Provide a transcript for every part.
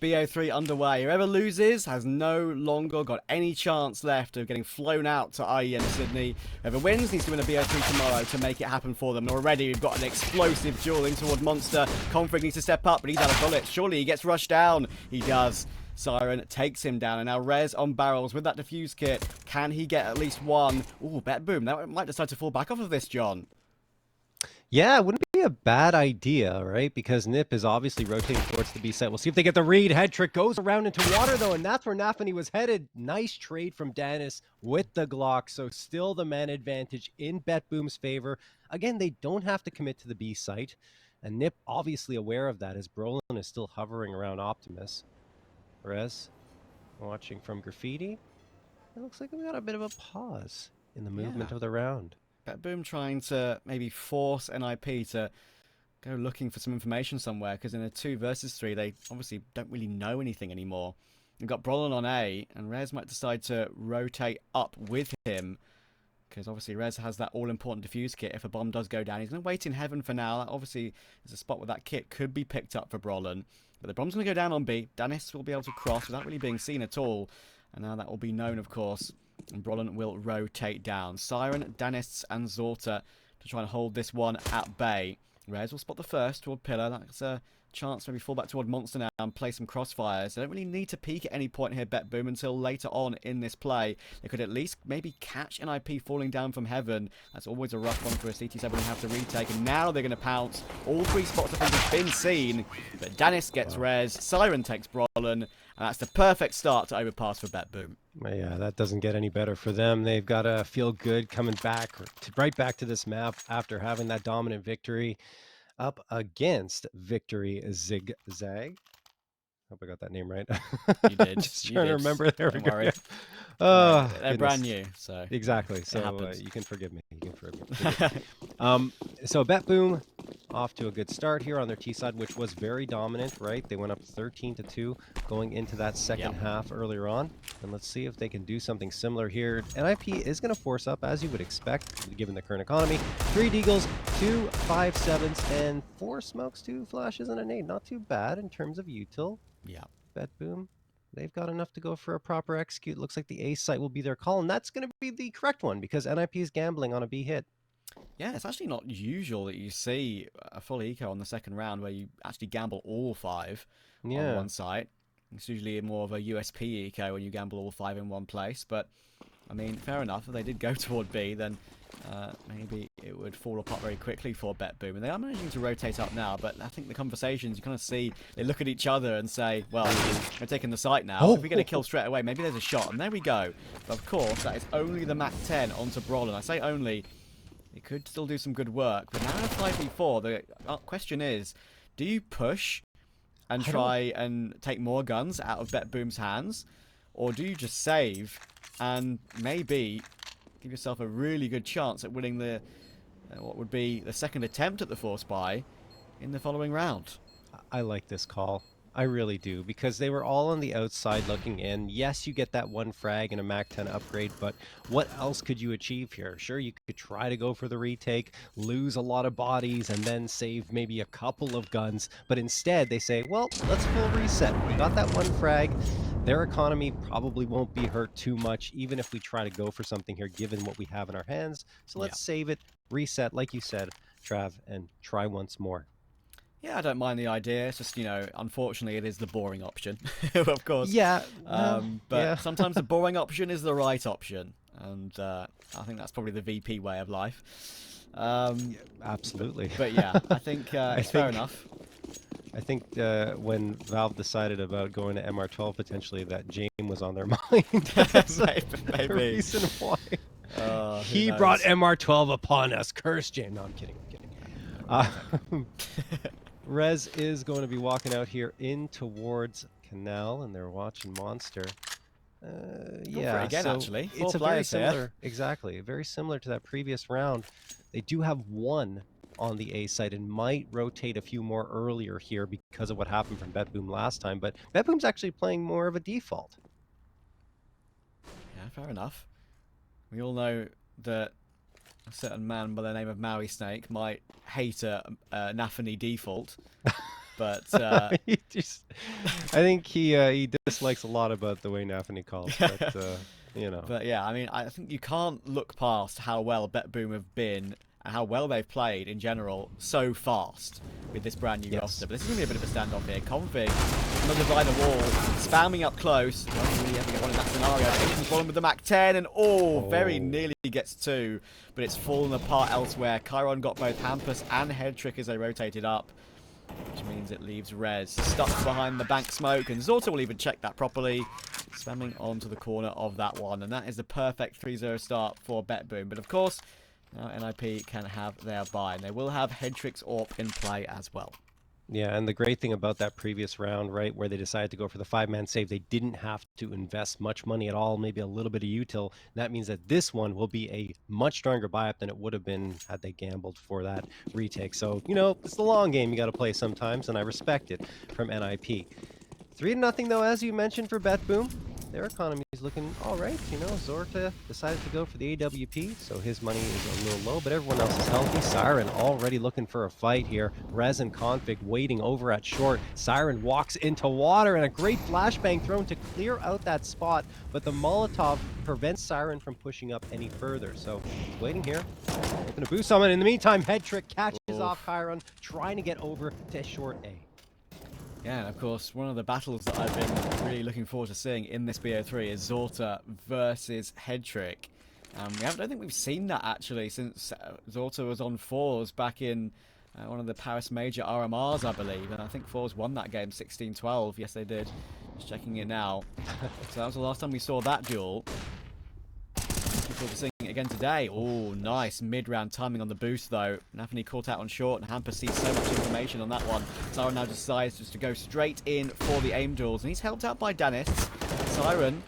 BO3 underway. Whoever loses has no longer got any chance left of getting flown out to IEM Sydney. Whoever wins needs to win a BO3 tomorrow to make it happen for them. And already we've got an explosive dueling toward Monster. Config needs to step up, but he's out of bullets. Surely he gets rushed down. He does. Siren takes him down, and now Rez on barrels with that defuse kit. Can he get at least one? Ooh, BetBoom. That might decide to fall back off of this, John. Yeah, it wouldn't be a bad idea, right? Because NiP is obviously rotating towards the B site. We'll see if they get the read. Head trick goes around into water, though, and that's where nafany was headed. Nice trade from Dennis with the Glock, so still the man advantage in BetBoom's favor. Again, they don't have to commit to the B site, and NiP obviously aware of that as Brollan is still hovering around Optimus. Rez, watching from Graffiti. It looks like we got a bit of a pause in the movement of the round. BetBoom trying to maybe force NiP to go looking for some information somewhere, because in a 2 versus 3, they obviously don't really know anything anymore. We've got Brollan on A, and Rez might decide to rotate up with him, because obviously Rez has that all-important defuse kit. If a bomb does go down, he's going to wait in heaven for now. That obviously is a spot where that kit could be picked up for Brollan. But the bomb's going to go down on B. Dennis will be able to cross without really being seen at all. And now that will be known, of course. And Brollan will rotate down. Siren, Dennis, and Zorta to try and hold this one at bay. Rez will spot the first toward Pillar. That's a chance to maybe fall back toward Monster now and play some crossfires. They don't really need to peek at any point here, BetBoom, until later on in this play. They could at least maybe catch NiP falling down from heaven. That's always a rough one for a CT7 to have to retake. And now they're going to pounce. All 3 spots I think have been seen. But Dennis gets Rez. Siren takes Brollan. And that's the perfect start to Overpass for BetBoom. Yeah, that doesn't get any better for them. They've got to feel good coming back, right back to this map after having that dominant victory up against Victory Zigzag. Hope I got that name right. You did. Just trying to remember. There we go. They're brand new, so exactly. So you can forgive me. You can forgive me. So BetBoom off to a good start here on their T side, which was very dominant, right? They went up 13-2 going into that second half earlier on. And let's see if they can do something similar here. NiP is going to force up, as you would expect, given the current economy. 3 deagles, 2 5.7s, and 4 smokes, 2 flashes, and a nade. Not too bad in terms of util. Yeah. BetBoom, they've got enough to go for a proper execute. Looks like the A site will be their call, and that's going to be the correct one because NiP is gambling on a B hit. Yeah, it's actually not usual that you see a full eco on the second round where you actually gamble all 5 on one site. It's usually more of a USP eco when you gamble all 5 in one place. But, I mean, fair enough. If they did go toward B, then maybe it would fall apart very quickly for BetBoom. And they are managing to rotate up now, but I think the conversations, you kind of see, they look at each other and say, well, we're taking the site now. If we get a kill straight away, maybe there's a shot. And there we go. But, of course, that is only the Mach 10 onto Brollan. I say only. It could still do some good work. But now at 5v4, the question is, do you push and try and take more guns out of BetBoom's hands? Or do you just save and maybe give yourself a really good chance at winning the what would be the second attempt at the force buy in the following round? I like this call. I really do, because they were all on the outside looking in. Yes, you get that 1 frag and a Mach 10 upgrade, but what else could you achieve here? Sure, you could try to go for the retake, lose a lot of bodies, and then save maybe a couple of guns, but instead they say, well, let's full reset. We got that 1 frag. Their economy probably won't be hurt too much, even if we try to go for something here, given what we have in our hands. So let's save it, reset, like you said, Trav, and try once more. Yeah, I don't mind the idea. It's just, you know, unfortunately, it is the boring option, of course. Yeah. But sometimes the boring option is the right option. And I think that's probably the VP way of life. Absolutely. But yeah, I think it's fair enough. I think when Valve decided about going to MR12, potentially that James was on their mind. Maybe. The reason why. He knows? brought MR12 upon us. Curse James. No, I'm kidding. Rez is going to be walking out here in towards Canal, and they're watching Monster. Yeah, again, actually. It's a very similar, exactly, very similar to that previous round. They do have 1 on the A site and might rotate a few more earlier here because of what happened from BetBoom last time, but BetBoom's actually playing more of a default. Yeah, fair enough. We all know that a certain man by the name of Maui Snake might hate a nafany default, But I think he dislikes a lot about the way nafany calls, but you know. But yeah, I mean, I think you can't look past how well BetBoom have been and how well they've played in general so fast with this brand new roster. But this is going to be a bit of a standoff here. Config, another divide the wall, spamming up close. Doesn't really ever get one in that scenario. Asian's fallen with the Mac 10 and very nearly gets two, but it's fallen apart elsewhere. Chiron got both Hampus and Head Trick as they rotated up, which means it leaves Rez stuck behind the bank smoke, and Zorta will even check that properly, spamming onto the corner of that one, and that is the perfect 3-0 start for BetBoom. But of course, now NiP can have their buy, and they will have Headtrick's AWP in play as well. Yeah, and the great thing about that previous round, right, where they decided to go for the 5-man save, they didn't have to invest much money at all, maybe a little bit of util. That means that this one will be a much stronger buy-up than it would have been had they gambled for that retake. So, you know, it's the long game you got to play sometimes, and I respect it from NiP. 3-0 though, as you mentioned, for BetBoom. Their economy is looking all right. You know, Zorta decided to go for the AWP, so his money is a little low, but everyone else is healthy. Siren already looking for a fight here. Rez and Config waiting over at short. Siren walks into water, and a great flashbang thrown to clear out that spot, but the Molotov prevents Siren from pushing up any further. So he's waiting here, looking to boost someone. In the meantime, Head Trick catches off Chiron, trying to get over to short A. Yeah, and of course, one of the battles that I've been really looking forward to seeing in this BO3 is Zorta versus Headtrick. I don't think we've seen that actually since Zorta was on fours back in one of the Paris Major RMRs, I believe. And I think fours won that game 16-12. Yes, they did. Just checking it now. So that was the last time we saw that duel. Looking forward to seeing it again today. Oh, nice mid-round timing on the boost, though. nafany caught out on short, and Hampus sees so much information on that one. Siren now decides just to go straight in for the aim duels, and he's helped out by Danis. Siren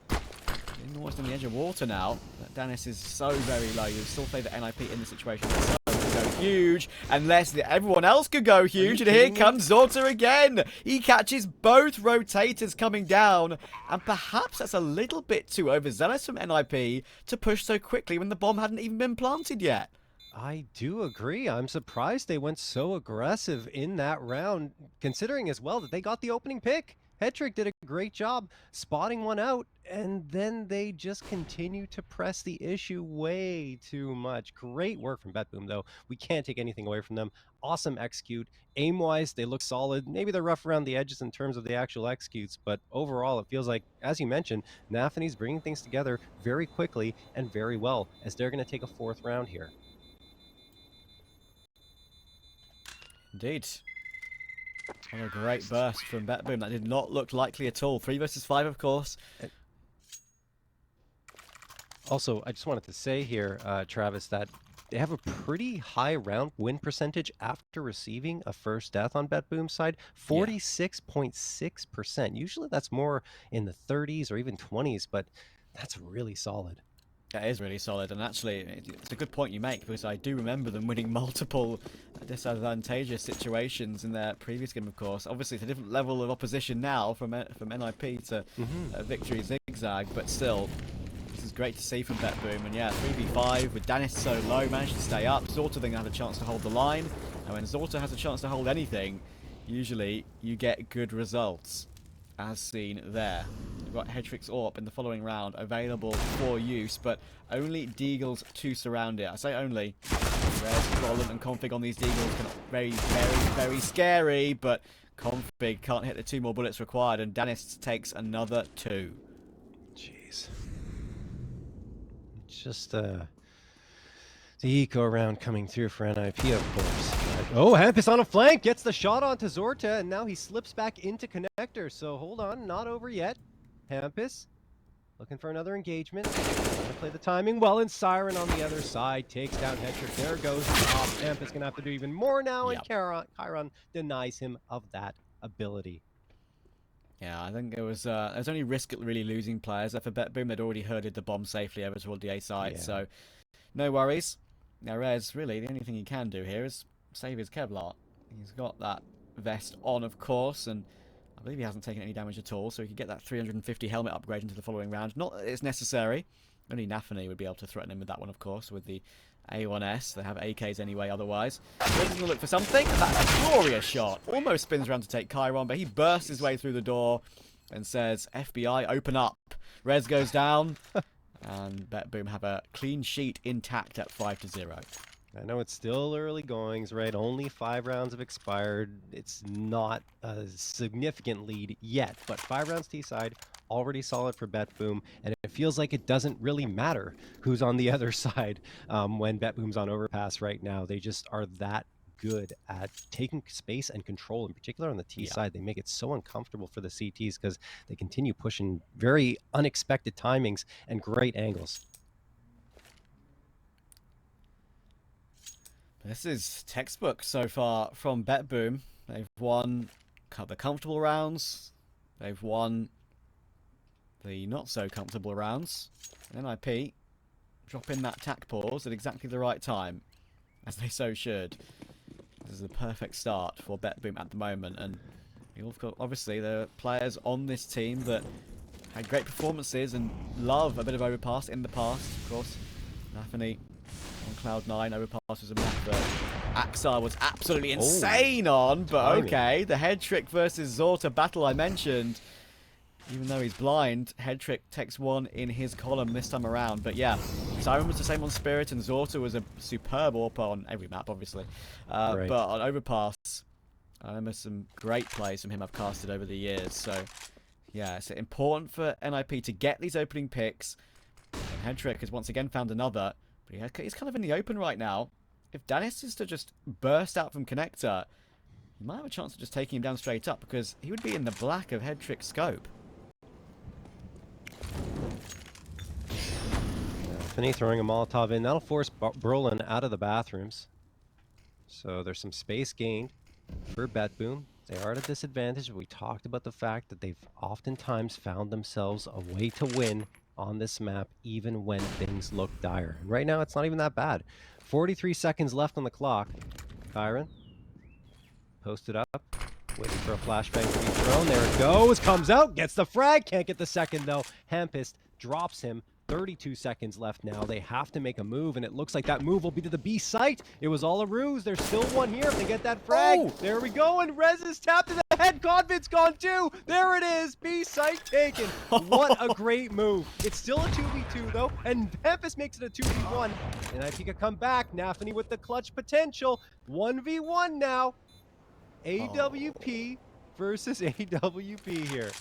getting almost on the edge of water now. But Danis is so very low. You still favour NiP in this situation. So go huge, unless everyone else could go huge, and here comes Zorta again. He catches both rotators coming down, and perhaps that's a little bit too overzealous from NiP to push so quickly when the bomb hadn't even been planted yet. I do agree. I'm surprised they went so aggressive in that round, considering as well that they got the opening pick. Headtrick did a great job spotting one out, and then they just continue to press the issue way too much. Great work from BetBoom, though. We can't take anything away from them. Awesome execute. Aim-wise, they look solid. Maybe they're rough around the edges in terms of the actual executes, but overall, it feels like, as you mentioned, nafany's bringing things together very quickly and very well, as they're going to take a fourth round here. Indeed. What a great burst from BetBoom. That did not look likely at all. 3 versus 5, of course. Also, I just wanted to say here, Travis, that they have a pretty high round win percentage after receiving a first death on BetBoom's side, 46.6%. Usually that's more in the 30s or even 20s, but that's really solid. That is really solid, and actually, it's a good point you make, because I do remember them winning multiple disadvantageous situations in their previous game, of course. Obviously, it's a different level of opposition now from NiP to victory zigzag, but still, this is great to see from BetBoom. And yeah, 3v5 with Danis so low, managed to stay up. Zorta then had a chance to hold the line, and when Zorta has a chance to hold anything, usually you get good results, as seen there. We've got Headtrick's AWP in the following round available for use, but only Deagles to surround it. I say only. Whereas Brollan and Config on these Deagles can very, very, very scary, but Config can't hit the 2 more bullets required, and Danis takes another 2. Jeez. Just the eco round coming through for NiP, of course. Oh, Hampus on a flank, gets the shot onto Zorta, and now he slips back into connector. So hold on, not over yet. Hampus looking for another engagement. Gonna play the timing well, and Siren on the other side takes down Headtrick. There goes the top. Hampus gonna have to do even more now, and Chiron denies him of that ability. Yeah, I think there's only risk at really losing players. For BetBoom, they'd already herded the bomb safely over toward the A site, so no worries. Now, Rez, really, the only thing he can do here is save his Kevlar. He's got that vest on, of course, and I believe he hasn't taken any damage at all, so he could get that 350 helmet upgrade into the following round. Not that it's necessary. Only nafany would be able to threaten him with that one, of course, with the A1S. They have AKs anyway otherwise. Rez is going to look for something. That's a glorious shot. Almost spins around to take Chiron, but he bursts his way through the door and says, FBI, open up. Rez goes down, and BetBoom have a clean sheet intact at 5-0. I know it's still early goings, right? Only 5 rounds have expired. It's not a significant lead yet, but 5 rounds T-side, already solid for BetBoom, and it feels like it doesn't really matter who's on the other side when BetBoom's on Overpass right now. They just are that good at taking space and control, in particular on the T side. They make it so uncomfortable for the CTs because they continue pushing very unexpected timings and great angles. This is textbook so far from BetBoom. They've won the comfortable rounds. They've won the not so comfortable rounds. And NiP drop in that tack pause at exactly the right time, as they so should. This is the perfect start for BetBoom at the moment. And obviously there are players on this team that had great performances and love a bit of Overpass in the past. Of course, nafany on Cloud9, Overpass was a map that Axar was absolutely insane on, but okay, the head trick versus Zorta battle I mentioned, even though he's blind, head trick takes one in his column this time around. But yeah, Siren was the same on Spirit, and Zorta was a superb AWP on every map, obviously. But on Overpass, I remember some great plays from him I've casted over the years. So yeah, it's important for NiP to get these opening picks. And head trick has once again found another. But he's kind of in the open right now. If Dennis is to just burst out from connector, he might have a chance of just taking him down straight up, because he would be in the black of head trick scope. nafany throwing a Molotov in. That'll force Brollan out of the bathrooms. So there's some space gained for BetBoom. They are at a disadvantage. We talked about the fact that they've oftentimes found themselves a way to win on this map, even when things look dire. And right now, it's not even that bad. 43 seconds left on the clock. Chiron posted up, waiting for a flashbang to be thrown. There it goes. Comes out, gets the frag. Can't get the second, though. hampus drops him. 32 seconds left now. They have to make a move, and it looks like that move will be to the B site. It was all a ruse. There's still one here if they get that frag. Oh! There we go, and Rez is tapped to the head. Confid's gone too. There it is. B site taken. What a great move. It's still a 2v2 though, and hampus makes it a 2v1. And nip could come back. nafany with the clutch potential. 1v1 now. AWP versus AWP here.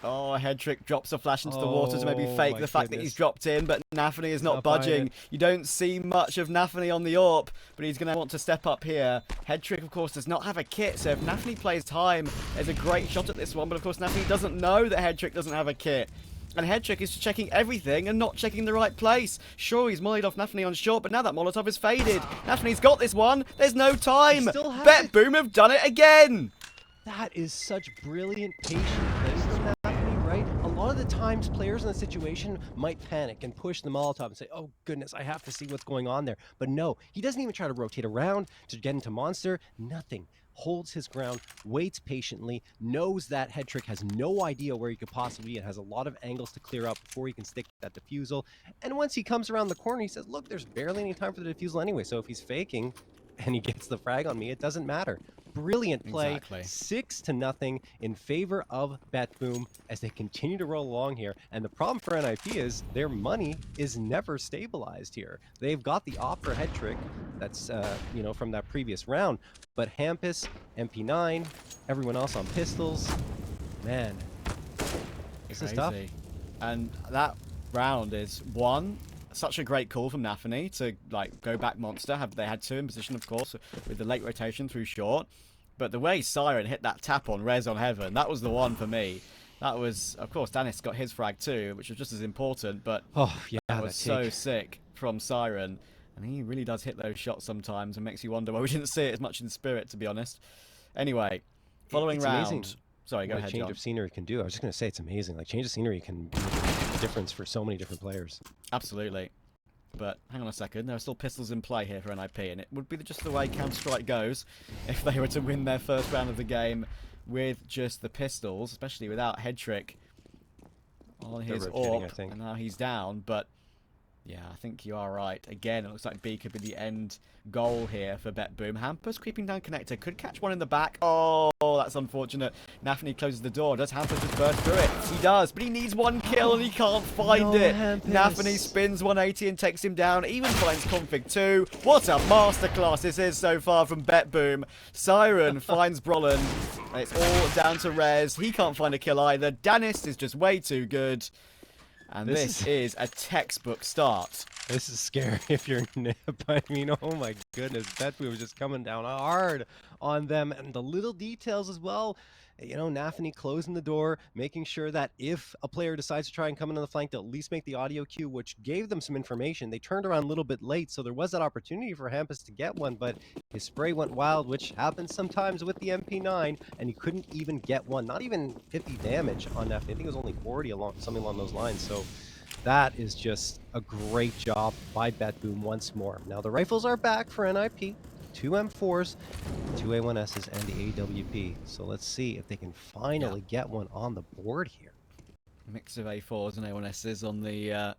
Oh, head trick drops a flash into the water to maybe fake the fact that he's dropped in, but nafany is not budging. You don't see much of nafany on the AWP, but he's going to want to step up here. Head trick, of course, does not have a kit, so if nafany plays time, there's a great shot at this one, but of course nafany doesn't know that head trick doesn't have a kit. And head trick is checking everything and not checking the right place. Sure, he's mollied off nafany on short, but now that Molotov is faded. nafany's got this one. There's no time. BetBoom have done it again. That is such brilliant patient play from nafany, right? A lot of the times players in the situation might panic and push the Molotov and say, oh goodness, I have to see what's going on there. But no, he doesn't even try to rotate around to get into monster. Nothing. Holds his ground, waits patiently, knows that head trick has no idea where he could possibly be and has a lot of angles to clear up before he can stick that defusal. And once he comes around the corner, he says, look, there's barely any time for the defusal anyway, so if he's faking and he gets the frag on me, it doesn't matter. Brilliant play, Exactly. 6-0 in favor of BetBoom as they continue to roll along here. And the problem for NiP is their money is never stabilized here. They've got the offer head trick that's from that previous round, but hampus, MP9, everyone else on pistols, man, this is tough. And that round is such a great call from nafany to go back monster. They had two in position, of course, with the late rotation through short. But the way Siren hit that tap on Rez on Heaven, that was the one for me. That was, of course, Dennis got his frag too, which was just as important. But that was so sick from Siren. And he really does hit those shots sometimes and makes you wonder why we didn't see it as much in Spirit, to be honest. Anyway, following round. Amazing. Sorry, go ahead, change John. of scenery can do. I was just going to say it's amazing. Like, change of scenery can make a difference for so many different players. Absolutely. But hang on a second, there are still pistols in play here for NiP, and it would be just the way Counter-Strike goes if they were to win their first round of the game with just the pistols, especially without head trick on his AWP, and now he's down. But Yeah, I think you are right. Again, it looks like B could be the end goal here for BetBoom. Hampus creeping down connector. Could catch one in the back. Oh, that's unfortunate. nafany closes the door. Does Hampus just burst through it? He does, but he needs one kill and he can't find it. Hampus. nafany spins 180 and takes him down. Even finds config 2. What a masterclass this is so far from BetBoom. Siren finds Brollan. It's all down to Rez. He can't find a kill either. Danis is just way too good. And this is a textbook start. This is scary if you're NiP. I mean, oh my goodness, BetBoom was just coming down hard on them, and the little details as well. You know, nafany closing the door, making sure that if a player decides to try and come in on the flank, they'll at least make the audio cue, which gave them some information. They turned around a little bit late, so there was that opportunity for hampus to get one, but his spray went wild, which happens sometimes with the MP9, and he couldn't even get one. Not even 50 damage on nafany. I think it was only 40, something along those lines. So that is just a great job by BetBoom once more. Now the rifles are back for NiP. 2 M4s, 2 A1Ss, and the AWP. So let's see if they can finally get one on the board here. Mix of A4s and A1Ss on the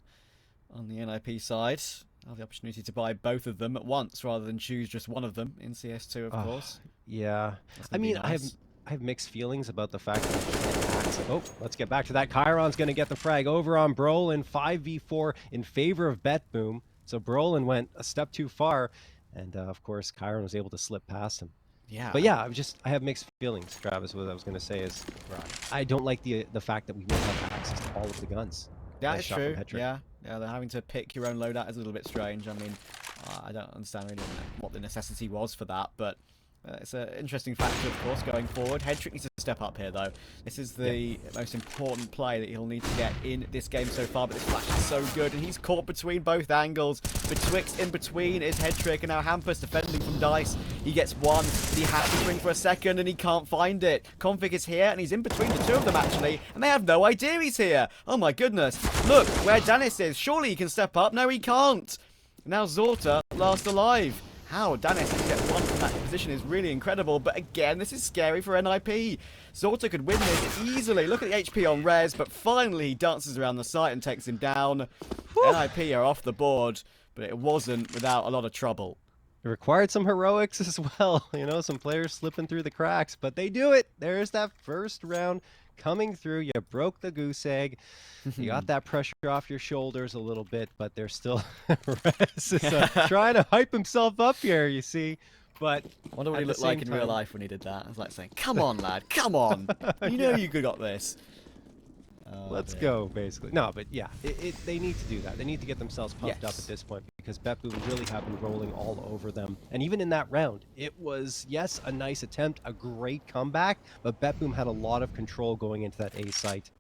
NiP side. I'll have the opportunity to buy both of them at once rather than choose just one of them in CS2, of course. Yeah. I mean, nice. I have mixed feelings about the fact that oh, let's get back to that. Chiron's going to get the frag over on Brollan, 5v4 in favor of BetBoom. So Brollan went a step too far. And of course, Chiron was able to slip past him. Yeah. But yeah, I have mixed feelings, Travis. What I was going to say is, I don't like the fact that we don't have access to all of the guns. Yeah, it's true. Yeah, they're having to pick your own loadout is a little bit strange. I mean, I don't understand really what the necessity was for that, but it's an interesting factor, of course, going forward. Headtrick needs to step up here, though. This is the most important play that he'll need to get in this game so far, but this flash is so good, and he's caught between both angles. Betwixt in between is Headtrick, and now hampus defending from Dice. He gets one, he has to swing for a second, and he can't find it. Config is here, and he's in between the two of them, actually, and they have no idea he's here. Oh my goodness. Look, where Danis is. Surely he can step up. No, he can't. Now Zorta, last alive. How Danis can get one from that position is really incredible, but again, this is scary for NiP. Zorta could win this easily. Look at the HP on Rez, but finally he dances around the site and takes him down. Whew. NiP are off the board, but it wasn't without a lot of trouble. It required some heroics as well, you know, some players slipping through the cracks, but they do it. There's that first round coming through. You broke the goose egg. You got that pressure off your shoulders a little bit, but they're still Rez is trying to hype himself up here, you see. But I wonder what he looked like in real life when he did that. I was like saying, come on, lad, come on. You know you got this. Let's go, basically. No, but yeah, they need to do that. They need to get themselves pumped up at this point because BetBoom really have been rolling all over them. And even in that round, it was, yes, a nice attempt, a great comeback, but BetBoom had a lot of control going into that A site.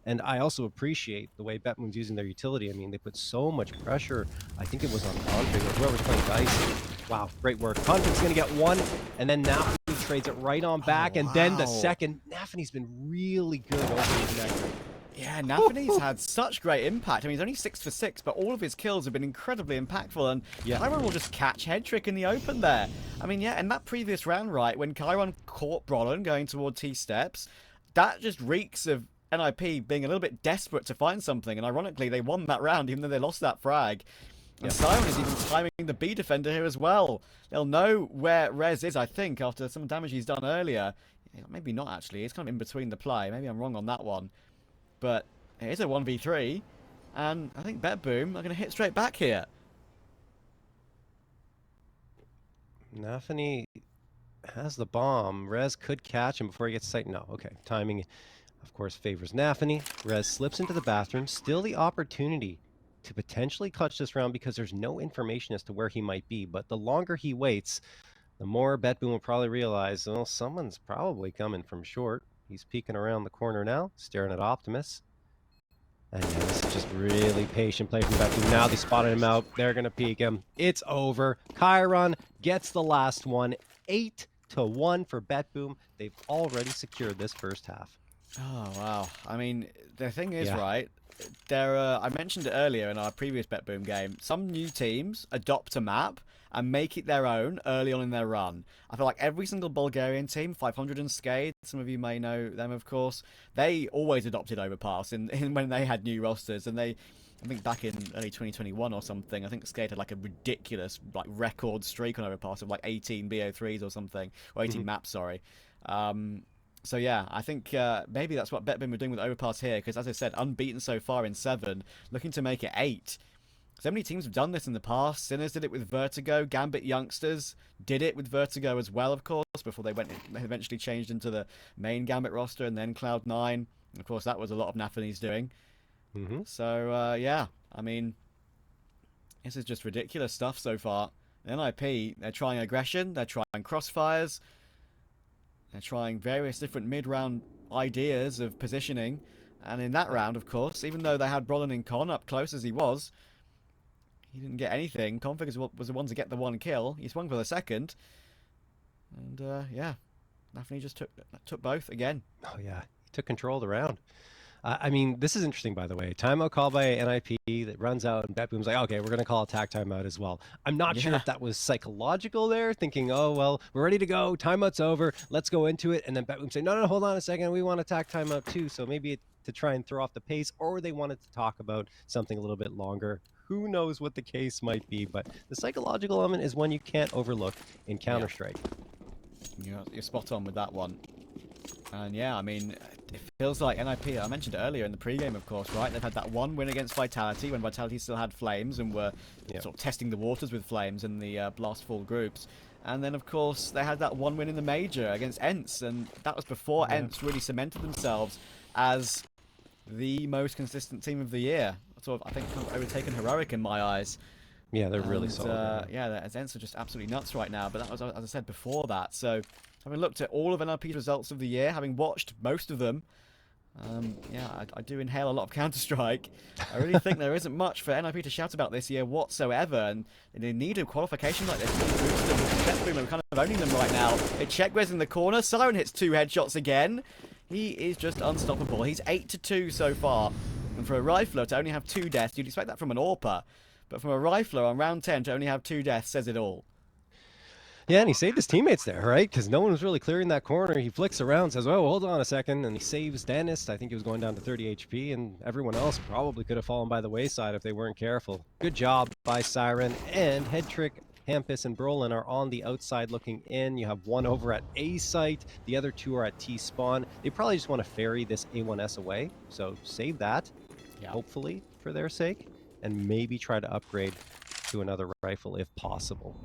And I also appreciate the way BetBoom's using their utility. I mean, they put so much pressure. I think it was on Config or whoever's playing Dice. Wow, great work. Config's going to get one, and then nafany trades it right on back, and then the second. nafany's been really good over the connector. Yeah, nafany's had such great impact. I mean, he's only 6 for 6, but all of his kills have been incredibly impactful, and Chiron will just catch Headtrick in the open there. I mean, yeah, in that previous round, right, when Chiron caught Brollan going toward T-steps, that just reeks of NiP being a little bit desperate to find something, and ironically, they won that round even though they lost that frag. And Siren is even timing the B defender here as well. They'll know where Rez is, I think, after some damage he's done earlier. Maybe not, actually. He's kind of in between the play. Maybe I'm wrong on that one. But it is a 1v3, and I think BetBoom are going to hit straight back here. nafany has the bomb. Rez could catch him before he gets sight. No, okay. Timing, of course, favors nafany. Rez slips into the bathroom. Still the opportunity to potentially clutch this round because there's no information as to where he might be. But the longer he waits, the more BetBoom will probably realize, well, someone's probably coming from short. He's peeking around the corner now, staring at Optimus. And yeah, this is just really patient play from BetBoom. Now they spotted him out. They're going to peek him. It's over. Chiron gets the last one. 8-1 for BetBoom. They've already secured this first half. Oh, wow. I mean, the thing is, right, I mentioned it earlier in our previous BetBoom game, some new teams adopt a map and make it their own early on in their run. I feel like every single Bulgarian team, 500 and Skate, some of you may know them, of course, they always adopted Overpass in when they had new rosters, and they I think back in early 2021 or something, I think Skate had like a ridiculous like record streak on Overpass of like 18 BO3s or something, or 18 maps, sorry. So yeah, I think maybe that's what BetBoom were doing with Overpass here, because as I said, unbeaten so far in 7, looking to make it 8. So many teams have done this in the past. Sinners did it with Vertigo. Gambit Youngsters did it with Vertigo as well, of course, before they eventually changed into the main Gambit roster, and then Cloud9. Of course, that was a lot of nafany's doing. So, yeah, I mean, this is just ridiculous stuff so far. NiP, they're trying aggression, they're trying crossfires, they're trying various different mid-round ideas of positioning. And in that round, of course, even though they had Brollan in con up close as he was, he didn't get anything. Config was the one to get the 1 kill. He swung for the second. And, yeah, nafany just took both again. Oh, yeah. He took control of the round. I mean, this is interesting, by the way. Timeout call by NiP that runs out, and BetBoom's like, okay, we're going to call attack timeout as well. I'm not sure if that was psychological there, thinking, oh, well, we're ready to go. Timeout's over. Let's go into it. And then BetBoom saying, no, hold on a second. We want attack timeout too. So maybe to try and throw off the pace, or they wanted to talk about something a little bit longer. Who knows what the case might be, but the psychological element is one you can't overlook in Counter-Strike. You're spot on with that one. And yeah, I mean, it feels like NiP, I mentioned it earlier in the pregame, of course, right? They've had that one win against Vitality when Vitality still had Flames and were sort of testing the waters with Flames in the Blastfall groups. And then, of course, they had that one win in the Major against ENCE, and that was before ENCE really cemented themselves as the most consistent team of the year. Sort of, I think, kind of overtaken Heroic in my eyes. Yeah, they're really solid. Yeah, ENCE are just absolutely nuts right now, but that was, as I said before that. So, having looked at all of NiP's results of the year, having watched most of them, yeah, I do inhale a lot of Counter-Strike. I really think there isn't much for NiP to shout about this year whatsoever, and they need a qualification like this to boost them. BetBoom are kind of owning them right now. They check Rez in the corner. Siren hits 2 headshots again. He is just unstoppable. He's 8-2 so far, and for a rifler to only have 2 deaths, you'd expect that from an AWPer, but from a rifler on round 10 to only have 2 deaths says it all. Yeah, and he saved his teammates there, right? Because no one was really clearing that corner. He flicks around, says, oh, hold on a second, and he saves Dennis. I think he was going down to 30 HP, and everyone else probably could have fallen by the wayside if they weren't careful. Good job by Siren, and Headtrick, Hampus, and Brollan are on the outside looking in. You have one over at A site, the other 2 are at T spawn. They probably just want to ferry this A1S away, so save that, hopefully, for their sake, and maybe try to upgrade to another rifle if possible.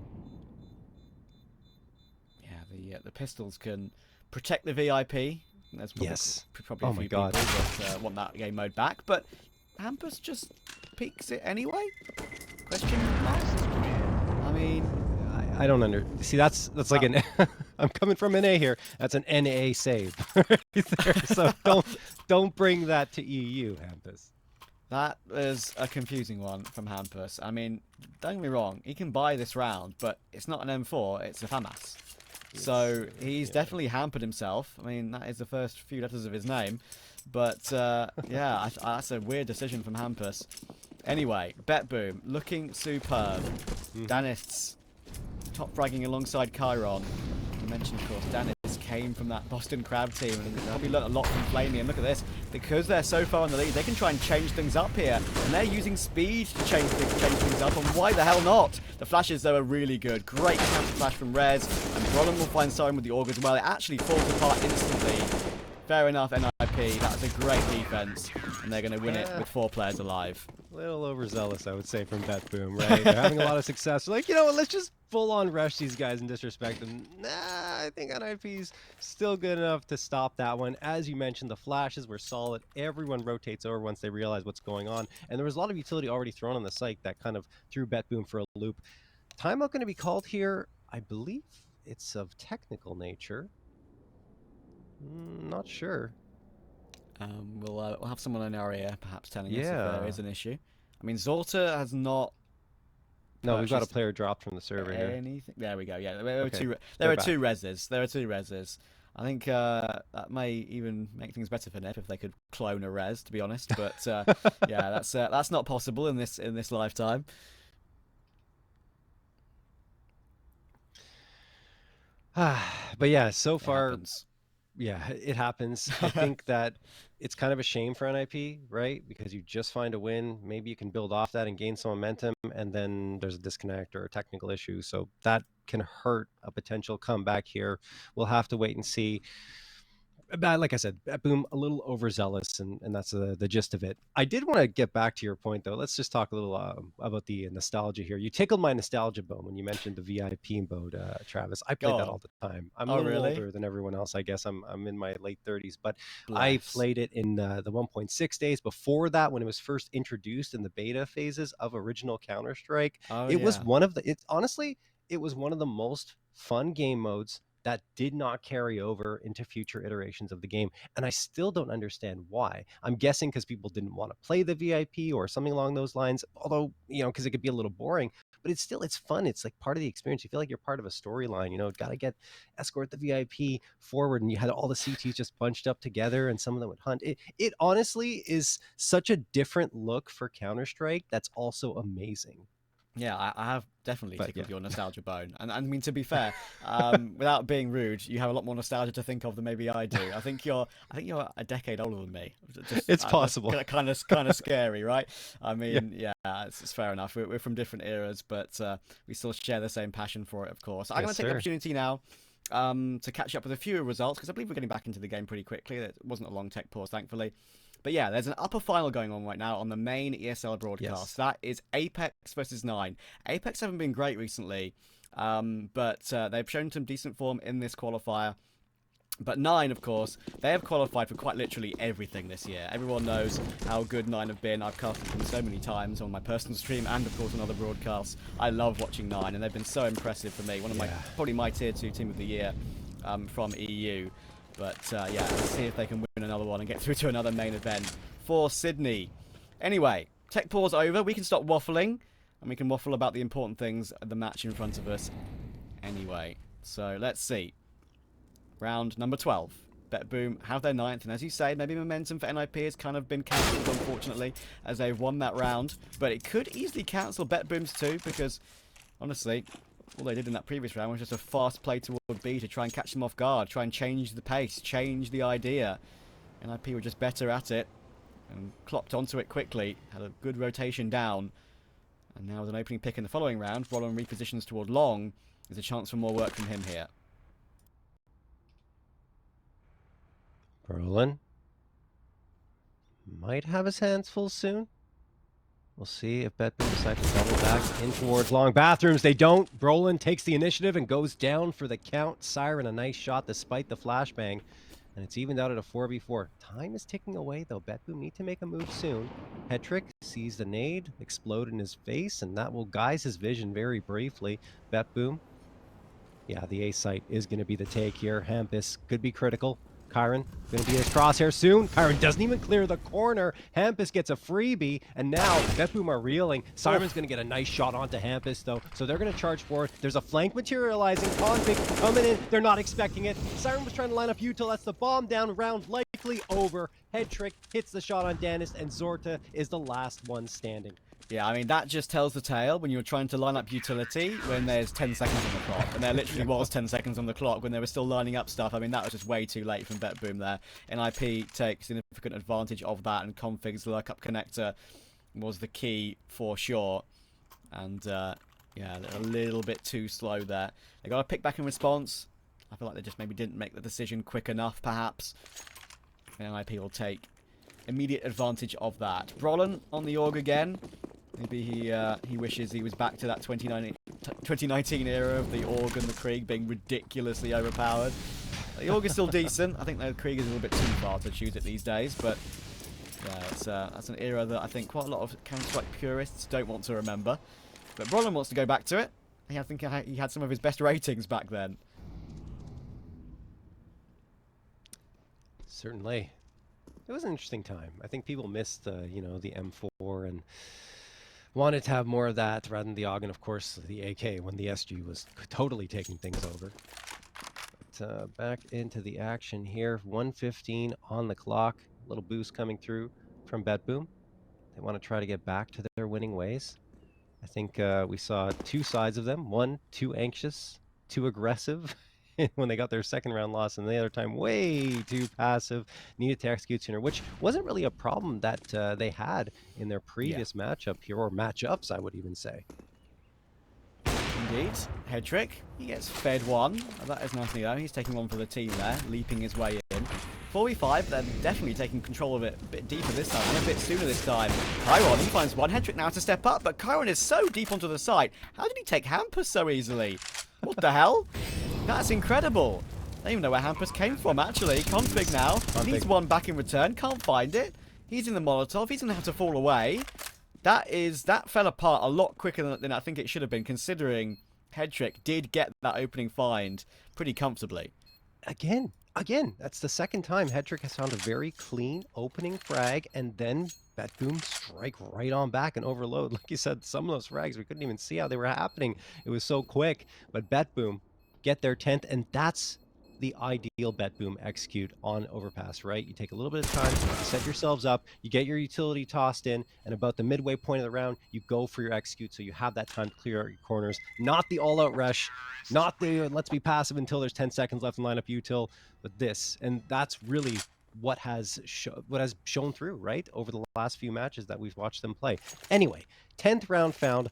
The pistols can protect the VIP. There's probably a few people that want that game mode back, but Hampus just peeks it anyway? Question mark? I mean, I don't see. That's like an. I'm coming from an A here. That's an NA save right there. So don't bring that to EU, Hampus. That is a confusing one from Hampus. I mean, don't get me wrong. He can buy this round, but it's not an M4. It's a FAMAS. So he's definitely hampered himself. I mean, that is the first few letters of his name. But, yeah, that's a weird decision from Hampus. Anyway, BetBoom, looking superb. Danists, top fragging alongside Chiron. I mentioned, of course, Danis came from that Boston Crab team and probably learned a lot from Flamey. And look at this. Because they're so far in the lead, they can try and change things up here. And they're using speed to change things up. And why the hell not? The flashes, though, are really good. Great counter flash from Rez. And Brollan will find Siren with the Aug as well. It actually falls apart instantly. Fair enough, NiP. That's a great defense. And they're going to win it with 4 players alive. A little overzealous, I would say, from BetBoom, right? They're having a lot of success. They're like, you know what, let's just full-on rush these guys and disrespect them. Nah, I think NiP's still good enough to stop that one. As you mentioned, the flashes were solid. Everyone rotates over once they realize what's going on. And there was a lot of utility already thrown on the site that kind of threw BetBoom for a loop. Timeout going to be called here. I believe it's of technical nature. Not sure. We'll have someone in our ear perhaps telling us if there is an issue. I mean, Zorta has not. No, we've got a player dropped from the server here. There we go. Yeah, there are two reses. There are 2 reses. I think that may even make things better for NiP if they could clone a res, to be honest. But yeah, that's not possible in this lifetime. But yeah, so far. Yeah, it happens. I think that it's kind of a shame for NIP, right? Because you just find a win, maybe you can build off that and gain some momentum, and then there's a disconnect or a technical issue. So that can hurt a potential comeback here. We'll have to wait and see. But like I said, BetBoom a little overzealous, and that's the gist of it. I did want to get back to your point though. Let's just talk a little about the nostalgia here. You tickled my nostalgia bone when you mentioned the VIP mode, Travis. I Go played that all on. the time. I'm a Oh, little really? older than everyone else, I guess. I'm in my late 30s, but I Bless. played it in the 1.6 days before that when it was first introduced in the beta phases of original Counter Strike. Oh, It was yeah. one of the. It's honestly, it was one of the most fun game modes that did not carry over into future iterations of the game. And I still don't understand why. I'm guessing because people didn't want to play the VIP or something along those lines, although, because it could be a little boring, but it's fun. It's like part of the experience. You feel like you're part of a storyline, got to escort the VIP forward. And you had all the CTs just bunched up together and some of them would hunt. It honestly is such a different look for Counter-Strike that's also amazing. Yeah, I have definitely But yeah. tickled your nostalgia bone. And I mean, to be fair, without being rude, you have a lot more nostalgia to think of than maybe I do. I think you're a decade older than me. Just It's that's possible. kind of scary, right? I Yeah. mean, yeah, it's fair enough. We're from different eras, but we still share the same passion for it, of course. I'm Yes, going to take the sir. opportunity now to catch up with a few results because I believe we're getting back into the game pretty quickly. It wasn't a long tech pause, thankfully. But yeah, there's an upper final going on right now on the main ESL broadcast. Yes. That is Apex versus Nine. Apex haven't been great recently, but they've shown some decent form in this qualifier. But Nine, of course, they have qualified for quite literally everything this year. Everyone knows how good Nine have been. I've casted them so many times on my personal stream and, of course, on other broadcasts. I love watching Nine, and they've been so impressive for me. Yeah. Probably my tier 2 team of the year from EU. But yeah, let's see if they can win another one and get through to another main event for Sydney. Anyway, tech pause over. We can stop waffling, and we can waffle about the important things of the match in front of us anyway. So let's see. Round number 12. BetBoom have their ninth, and as you say, maybe momentum for NiP has kind of been cancelled, unfortunately, as they've won that round. But it could easily cancel BetBoom's too, because, honestly, all they did in that previous round was just a fast play toward B to try and catch them off guard, try and change the pace, change the idea. NiP were just better at it, and clocked onto it quickly, had a good rotation down. And now with an opening pick in the following round, Brollan repositions toward long. There's a chance for more work from him here. Brollan might have his hands full soon. We'll see if BetBoom decides to double back in towards long bathrooms. They don't. Brollan takes the initiative and goes down for the count. Siren, a nice shot despite the flashbang. And it's evened out at a 4v4. Time is ticking away, though. BetBoom need to make a move soon. Hetrick sees the nade explode in his face, and that will guise his vision very briefly. BetBoom. Yeah, the A site is going to be the take here. Hampus could be critical. Kyron going to be his crosshair soon. Kyron doesn't even clear the corner. Hampus gets a freebie, and now BetBoom are reeling. Siren's going to get a nice shot onto Hampus, though, so they're going to charge forward. There's a flank materializing. Config coming in. They're not expecting it. Siren was trying to line up Util. That's the bomb down. Round likely over. Head trick hits the shot on Danis, and Zorta is the last one standing. Yeah, I mean, that just tells the tale when you're trying to line up utility when there's 10 seconds on the clock. And there literally was 10 seconds on the clock when they were still lining up stuff. I mean, that was just way too late from BetBoom there. NiP takes significant advantage of that, and Config's lurk-up connector was the key for sure. And, yeah, a little bit too slow there. They got a pick back in response. I feel like they just maybe didn't make the decision quick enough, perhaps. And NiP will take immediate advantage of that. Brollan on the org again. Maybe he wishes he was back to that 2019 era of the Org and the Krieg being ridiculously overpowered. The Org is still decent. I think the Krieg is a little bit too far to choose it these days, but yeah, that's an era that I think quite a lot of Counter-Strike purists don't want to remember. But Brollan wants to go back to it. I think he had some of his best ratings back then. Certainly. It was an interesting time. I think people missed, the M4 and wanted to have more of that rather than the AUG and, of course, the AK when the SG was totally taking things over. But back into the action here. 1:15 on the clock. A little boost coming through from BetBoom. They want to try to get back to their winning ways. I think we saw two sides of them. One, too anxious, too aggressive, when they got their second round loss, and the other time way too passive, needed to execute sooner, which wasn't really a problem that they had in their Yeah. previous matchup here, or matchups, I would even say. Indeed. Head trick. He gets fed one. That is nothing though. He's taking one for the team there, leaping his way in. 4v5, they're definitely taking control of it a bit deeper this time, and a bit sooner this time. Chiron, he finds one. Head trick now to step up, but Chiron is so deep onto the site. How did he take hampus so easily? What the hell? That's incredible. I don't even know where hampus came from, actually. Config now. Needs one back in return. Can't find it. He's in the Molotov. He's going to have to fall away. That fell apart a lot quicker than I think it should have been, considering Headtrick did get that opening find pretty comfortably. Again, that's the second time Headtrick has found a very clean opening frag, and then BetBoom strike right on back and overload. Like you said, some of those frags, we couldn't even see how they were happening. It was so quick, but BetBoom get their 10th, and that's the ideal BetBoom execute on Overpass, right? You take a little bit of time, you set yourselves up, you get your utility tossed in, and about the midway point of the round, you go for your execute, so you have that time to clear out your corners. Not the all-out rush, not the let's be passive until there's 10 seconds left in lineup util, but this, and that's really what has shown through, right, over the last few matches that we've watched them play. Anyway, 10th round found.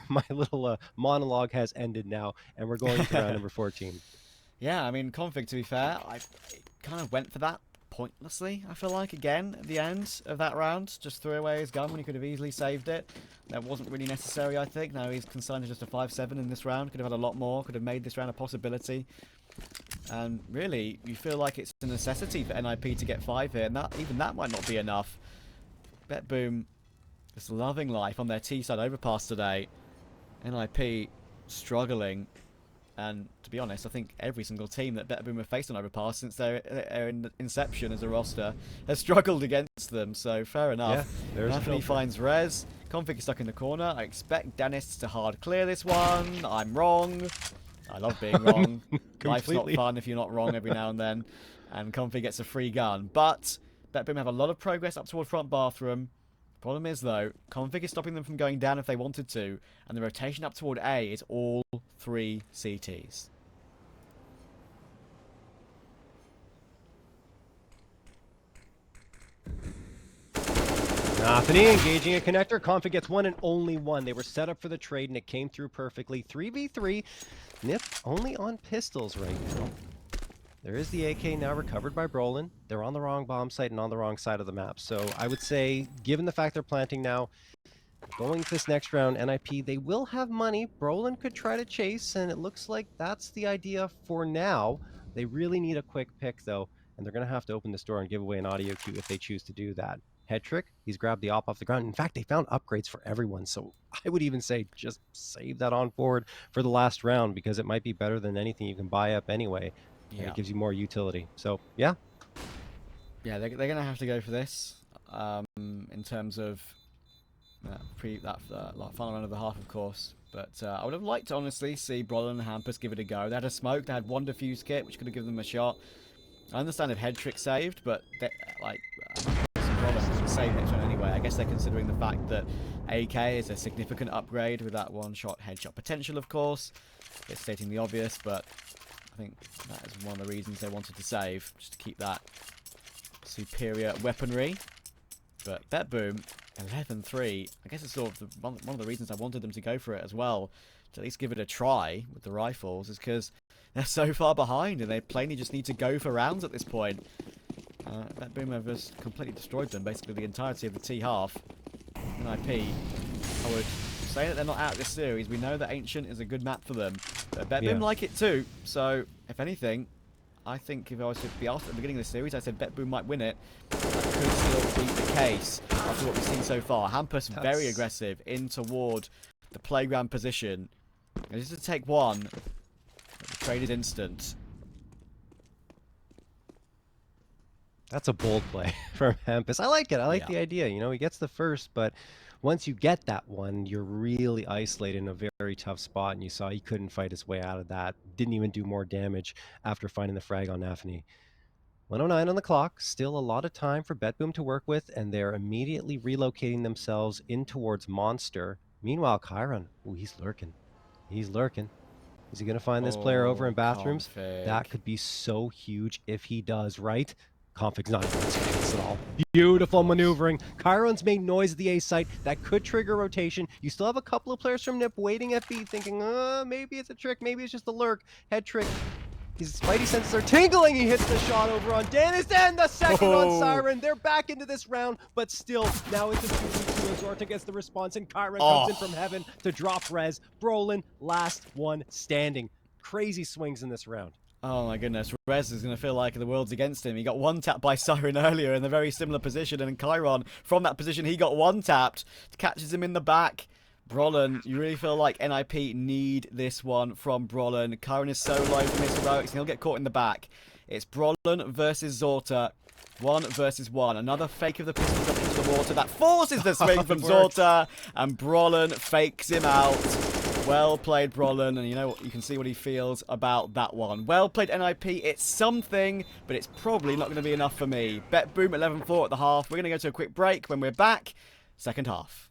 My little monologue has ended now, and we're going to round number 14. Yeah, I mean, Config, to be fair, I kind of went for that pointlessly, I feel like, again, at the end of that round. Just threw away his gun when he could have easily saved it. That wasn't really necessary, I think. Now he's consigned to just a 5-7 in this round. Could have had a lot more. Could have made this round a possibility. And really, you feel like it's a necessity for NiP to get 5 here, and even that might not be enough. BetBoom just loving life on their T-side overpass today. NiP struggling. And to be honest, I think every single team that BetBoom have faced on Overpass since their inception as a roster has struggled against them. So fair enough. Yeah, nafany finds Rez. Config is stuck in the corner. I expect Dennis to hard clear this one. I'm wrong. I love being wrong. Life's not fun if you're not wrong every now and then. And Config gets a free gun. But BetBoom have a lot of progress up toward front bathroom. Problem is, though, Config is stopping them from going down if they wanted to, and the rotation up toward A is all 3 CTs. nafany engaging a connector. Config gets one and only one. They were set up for the trade, and it came through perfectly. 3v3. NiP only on pistols right now. There is the AK now recovered by Brollan. They're on the wrong bomb site and on the wrong side of the map. So I would say, given the fact they're planting now, going to this next round, NiP, they will have money. Brollan could try to chase, and it looks like that's the idea for now. They really need a quick pick, though, and they're going to have to open this door and give away an audio cue if they choose to do that. Head trick, he's grabbed the op off the ground. In fact, they found upgrades for everyone, so I would even say just save that on forward for the last round, because it might be better than anything you can buy up anyway. Yeah. And it gives you more utility. So, yeah. Yeah, they're going to have to go for this in terms of that final round of the half, of course. But I would have liked to honestly see Brollan and Hampus give it a go. They had a smoke, they had one defuse kit, which could have given them a shot. I understand if head trick saved, but Brollan saved next one anyway. I guess they're considering the fact that AK is a significant upgrade with that one-shot headshot potential, of course. It's stating the obvious, but I think that is one of the reasons they wanted to save, just to keep that superior weaponry. But BetBoom, 11-3. I guess it's sort of one of the reasons I wanted them to go for it as well, to at least give it a try with the rifles, is because they're so far behind and they plainly just need to go for rounds at this point. BetBoom have just completely destroyed them, basically the entirety of the T half. NiP, I would say that they're not out of this series. We know that Ancient is a good map for them, but BetBoom like it too. So, if anything, I think if I was to be asked at the beginning of the series, I said BetBoom might win it. That could still be the case after what we've seen so far. Hampus very aggressive in toward the playground position. And just to take one, the trade is instant. That's a bold play from Hampus. I like it. I like the idea. You know, he gets the first, but once you get that one, you're really isolated in a very tough spot, and you saw he couldn't fight his way out of that. Didn't even do more damage after finding the frag on nafany. 109 on the clock, still a lot of time for BetBoom to work with, and they're immediately relocating themselves in towards Monster. Meanwhile, Chiron, ooh, he's lurking. He's lurking. Is he going to find this player over in Oh, bathrooms? config. That could be so huge if he does, right? Config's not even this at all. Beautiful maneuvering. Chiron's made noise at the A site. That could trigger rotation. You still have a couple of players from NiP waiting at B thinking, maybe it's a trick, maybe it's just a lurk. Head trick. His spidey senses are tingling. He hits the shot over on Dennis and the second on Siren. They're back into this round, but still, now it's a 2v2 as Zorta gets the response, and Chiron comes in from heaven to drop res. Brollan, last one standing. Crazy swings in this round. Oh my goodness, Rez is going to feel like the world's against him. He got one-tapped by Siren earlier in a very similar position, and Chiron, from that position, he got one-tapped. Catches him in the back. Brollan, you really feel like NiP need this one from Brollan. Chiron is so low from his heroics, and he'll get caught in the back. It's Brollan versus Zorta. 1 versus 1. Another fake of the pistols up into the water. That forces the swing from Zorta, and Brollan fakes him out. Well played, Brollan, and you know what? You can see what he feels about that one. Well played, NiP. It's something, but it's probably not going to be enough for me. BetBoom 11-4 at the half. We're going to go to a quick break. When we're back, second half.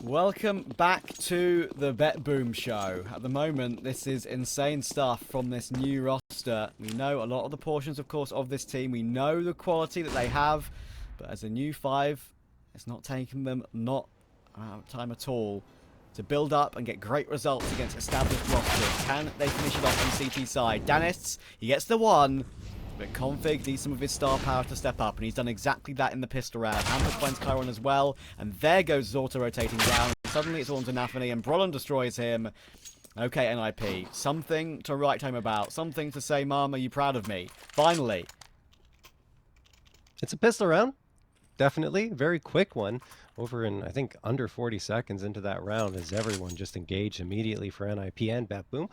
Welcome back to the BetBoom show. At the moment, this is insane stuff from this new roster. We know a lot of the portions, of course, of this team. We know the quality that they have, but as a new 5, it's not taking them time at all to build up and get great results against established rosters. Can they finish it off on CT side? Danis, he gets the 1. But Config needs some of his star power to step up, and he's done exactly that in the pistol round. Hampus finds Chiron as well, and there goes Zorta rotating down. Suddenly it's all onto nafany, and Brollan destroys him. Okay, NiP. Something to write home about. Something to say, Mom, are you proud of me? Finally. It's a pistol round. Definitely. Very quick one. Over in, I think, under 40 seconds into that round as everyone just engaged immediately for NiP and BetBoom.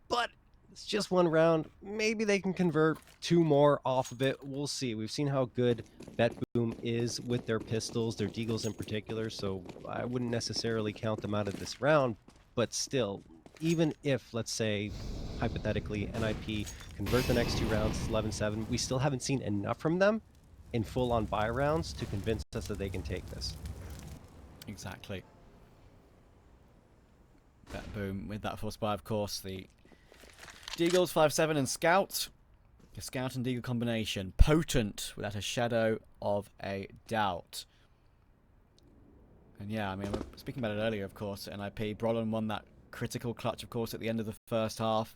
But it's just one round. Maybe they can convert 2 more off of it. We'll see. We've seen how good BetBoom is with their pistols, their deagles in particular, so I wouldn't necessarily count them out of this round. But still, even if, let's say, hypothetically, NiP convert the next 2 rounds to 11-7, we still haven't seen enough from them in full-on buy rounds to convince us that they can take this. Exactly. BetBoom with that force buy, of course. The Deagles 5-7 and Scout. The Scout and Deagle combination. Potent without a shadow of a doubt. And yeah, I mean, we were speaking about it earlier, of course, at NiP. Brollan won that critical clutch, of course, at the end of the first half.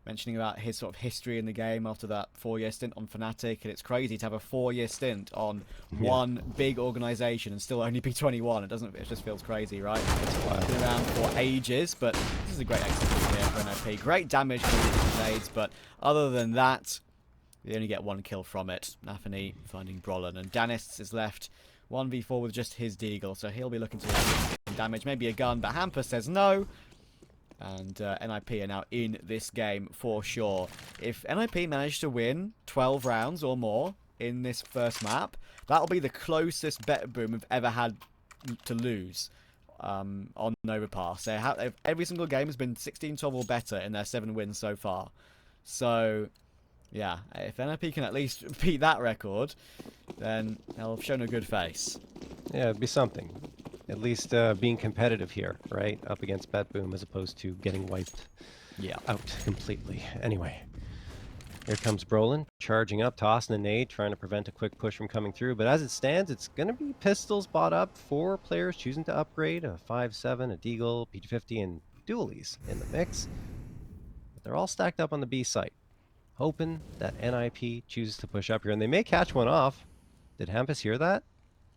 Mentioning about his sort of history in the game after that 4-year stint on Fnatic. And it's crazy to have a 4-year stint on one big organisation and still only be 21. It just feels crazy, right? It's been around for ages, but this is a great execution here for NiP. Great damage from the grenades, but other than that, they only get 1 kill from it. nafany finding Brollan. And Danis is left 1v4 with just his Deagle, so he'll be looking to damage, maybe a gun, but hampus says no. And NiP are now in this game for sure. If NiP manage to win 12 rounds or more in this first map, that'll be the closest BetBoom we've ever had to lose on Overpass. Every single game has been 16-12 or better in their 7 wins so far. So, yeah, if NiP can at least beat that record, then they'll have shown a good face. Yeah, it'd be something. At least being competitive here, right? Up against BetBoom as opposed to getting wiped out completely. Anyway, here comes Brollan, charging up, tossing a nade, trying to prevent a quick push from coming through. But as it stands, it's going to be pistols bought up. 4 players choosing to upgrade, a 5-7, a Deagle, P250, and dualies in the mix. But they're all stacked up on the B site, hoping that NiP chooses to push up here. And they may catch one off. Did hampus hear that?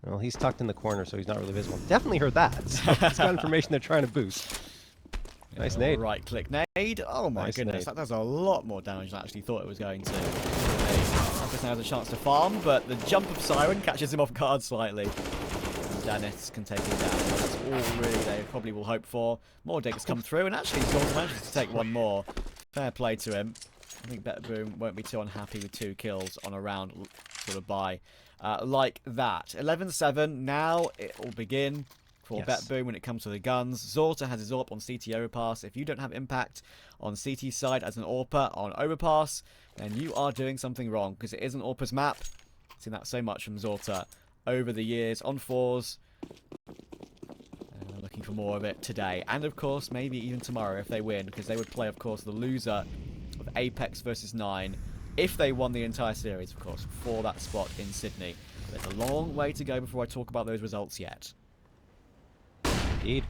Well, he's tucked in the corner, so he's not really visible. Definitely heard that. So it's got information they're trying to boost. Nice nade. Right click nade. Oh my goodness, that does a lot more damage than I actually thought it was going to. Hampus now has a chance to farm, but the jump of Siren catches him off guard slightly. And Danis can take him down. That's all really they probably will hope for. More digs come through, and actually Zorta manages to take 1 more. Fair play to him. I think BetBoom won't be too unhappy with 2 kills on a round sort of buy. Like that. 11-7, now it will begin for BetBoom when it comes to the guns. Zorta has his AWP on CT Overpass. If you don't have impact on CT side as an AWPer on Overpass, then you are doing something wrong, because it is an AWPer's map. I've seen that so much from Zorta over the years on 4s. Looking for more of it today. And of course, maybe even tomorrow if they win, because they would play, of course, the loser of Apex versus 9. If they won the entire series, of course, for that spot in Sydney. There's a long way to go before I talk about those results yet. Indeed.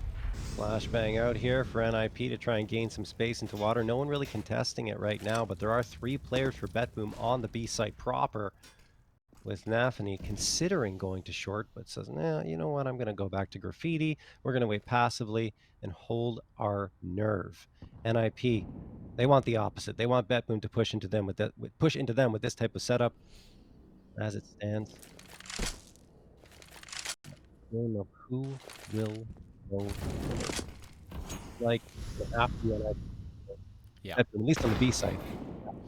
Flashbang out here for NiP to try and gain some space into water. No one really contesting it right now, but there are 3 players for BetBoom on the B site proper, with nafany considering going to short, but says, nah, you know what, I'm going to go back to graffiti. We're going to wait passively and hold our nerve. NiP, they want the opposite. They want BetBoom to push into them with this type of setup. As it stands, game of who will go first. Like after the NiP, BetBoom, at least on the B side.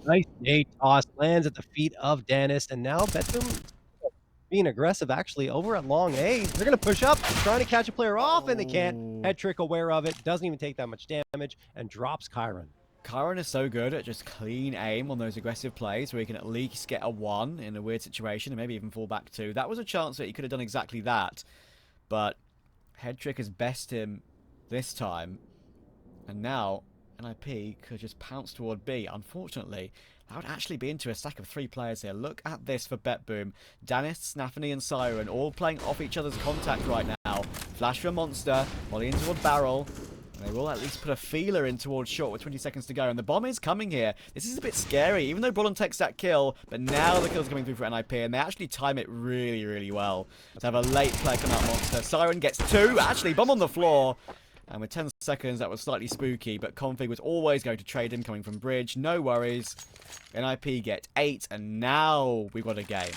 Nice nade toss, lands at the feet of Danis, and now BetBoom being aggressive actually over at long A. They're going to push up, trying to catch a player off, and they can't. Head trick aware of it, doesn't even take that much damage, and drops Chiron. Chiron is so good at just clean aim on those aggressive plays where he can at least get a 1 in a weird situation and maybe even fall back 2. That was a chance that he could have done exactly that, but head trick has best him this time, and now NiP could just pounce toward B. Unfortunately, that would actually be into a stack of 3 players here. Look at this for BetBoom. Danis, nafany, and Siren all playing off each other's contact right now. Flash for Monster, volley in toward Barrel. They will at least put a feeler in towards short with 20 seconds to go. And the bomb is coming here. This is a bit scary, even though Brollan takes that kill. But now the kill's coming through for NiP, and they actually time it really, really well to have a late play come out Monster. Siren gets 2. Actually, bomb on the floor. And with 10 seconds, that was slightly spooky, but Config was always going to trade him coming from bridge. No worries. NiP get 8, and now we've got a game.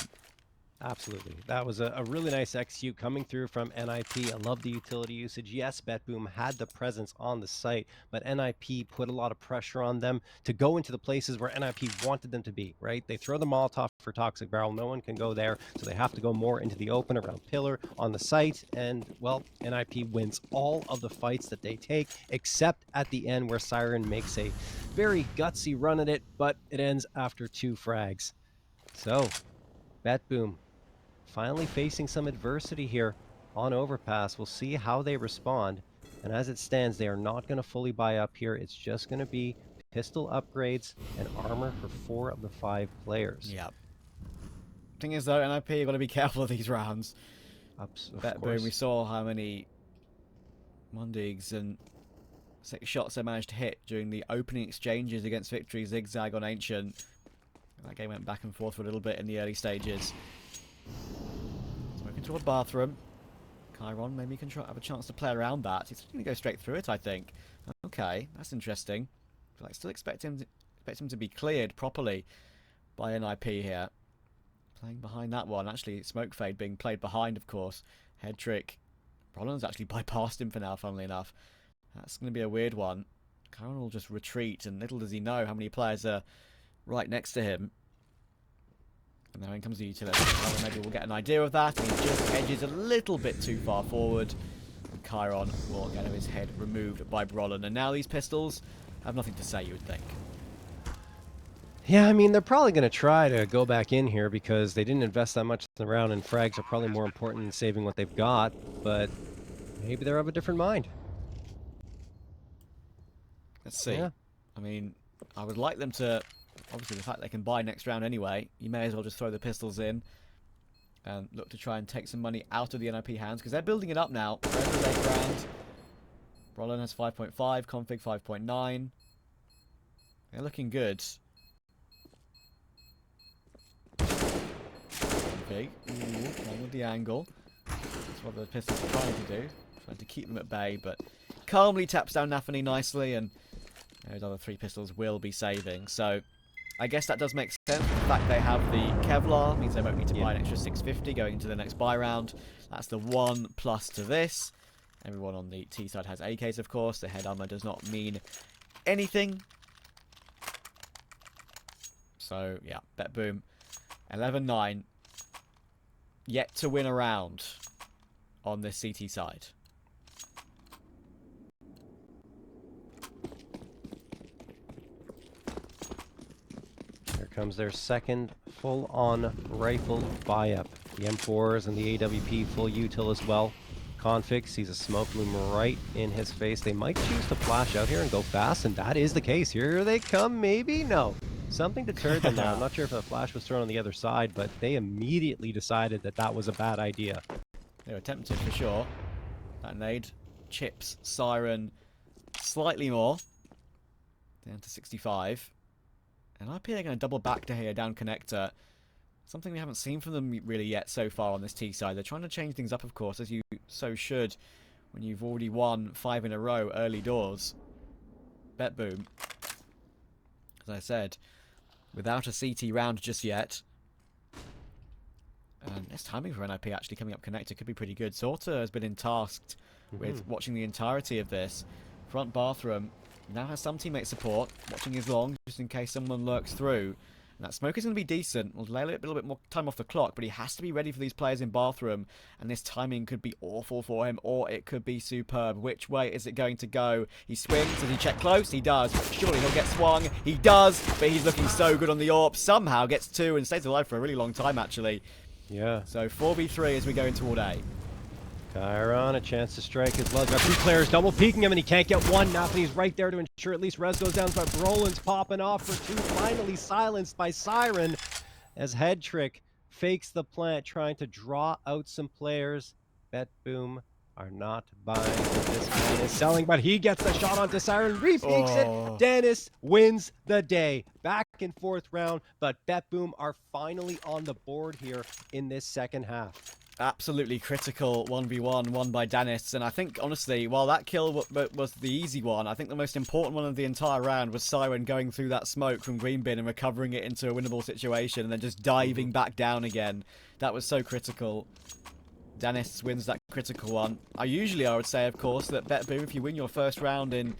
Absolutely. That was a really nice execute coming through from NiP. I love the utility usage. Yes, BetBoom had the presence on the site, but NiP put a lot of pressure on them to go into the places where NiP wanted them to be, right? They throw the Molotov for Toxic Barrel. No one can go there, so they have to go more into the open around Pillar on the site. And, well, NiP wins all of the fights that they take, except at the end where Siren makes a very gutsy run at it, but it ends after 2 frags. So, BetBoom finally facing some adversity here on Overpass. We'll see how they respond. And as it stands, they are not going to fully buy up here. It's just going to be pistol upgrades and armor for 4 of the 5 players. Yeah. Thing is, though, NiP, you've got to be careful of these rounds. BetBoom, we saw how many Mundigs and shots they managed to hit during the opening exchanges against Victory Zigzag on Ancient. That game went back and forth for a little bit in the early stages. Smoking toward bathroom. Chiron maybe can have a chance to play around that. He's going to go straight through it, I think. Okay, that's interesting. But I still expect him to be cleared properly by NiP here. Playing behind that one. Actually, Smoke Fade being played behind, of course. Head trick. Brollan's actually bypassed him for now, funnily enough. That's going to be a weird one. Chiron will just retreat, and little does he know how many players are right next to him. And now in comes the utility. Well, maybe we'll get an idea of that. And he just edges a little bit too far forward. And Chiron will get his head removed by Brollan. And now these pistols have nothing to say, you would think. Yeah, I mean, they're probably going to try to go back in here because they didn't invest that much in the round, and frags are probably more important than saving what they've got. But maybe they're of a different mind. Let's see. Yeah. I mean, I would like them to... Obviously, the fact they can buy next round anyway, you may as well just throw the pistols in and look to try and take some money out of the NiP hands, because they're building it up now. Red is 8 grand. Brollan has 5.5, Config 5.9. They're looking good. Config, playing with the angle. That's what the pistols are trying to do. Trying to keep them at bay, but calmly taps down nafany nicely, and those other 3 pistols will be saving. So I guess that does make sense. The fact they have the Kevlar means they won't need to buy an extra 650 going into the next buy round. That's the 1 plus to this. Everyone on the T side has AKs, of course. The head armor does not mean anything. So, yeah, BetBoom. 11-9. Yet to win a round on this CT side. Comes their second full-on rifle buy-up. The M4s and the AWP full util as well. Config sees a smoke loom right in his face. They might choose to flash out here and go fast, and that is the case. Here they come, maybe? No. Something deterred them now. I'm not sure if a flash was thrown on the other side, but they immediately decided that that was a bad idea. They were tempted for sure. That nade chips Siren slightly more. Down to 65. And NiP are going to double back to here down connector. Something we haven't seen from them really yet so far on this T side. They're trying to change things up, of course, as you so should when you've already won 5 in a row early doors. BetBoom, as I said, without a CT round just yet. And this timing for NiP actually coming up connector could be pretty good. Sorta has been tasked with watching the entirety of this. Front bathroom. Now has some teammate support, watching his long, just in case someone lurks through. And that smoke is going to be decent. We'll delay a little bit more time off the clock, but he has to be ready for these players in bathroom. And this timing could be awful for him, or it could be superb. Which way is it going to go? He swings. Does he check close? He does. Surely he'll get swung. He does, but he's looking so good on the AWP. Somehow gets 2 and stays alive for a really long time, actually. Yeah. So 4v3 as we go into all day. Chiron, a chance to strike his luck. Got 2 players double peeking him, and he can't get one. nafany's right there to ensure at least res goes down, but Brollan's popping off for 2, finally silenced by Siren as Head Trick fakes the plant, trying to draw out some players. BetBoom are not buying what this man is selling, but he gets the shot onto Siren, repeats it. Dennis wins the day. Back and forth round, but BetBoom are finally on the board here in this second half. Absolutely critical 1v1 won by Dennis, and I think honestly, while that kill was the easy one, I think the most important one of the entire round was Siren going through that smoke from green bin and recovering it into a winnable situation and then just diving back down again. That was so critical. Dennis wins that critical one. I would say, of course, that BetBoom, if you win your first round in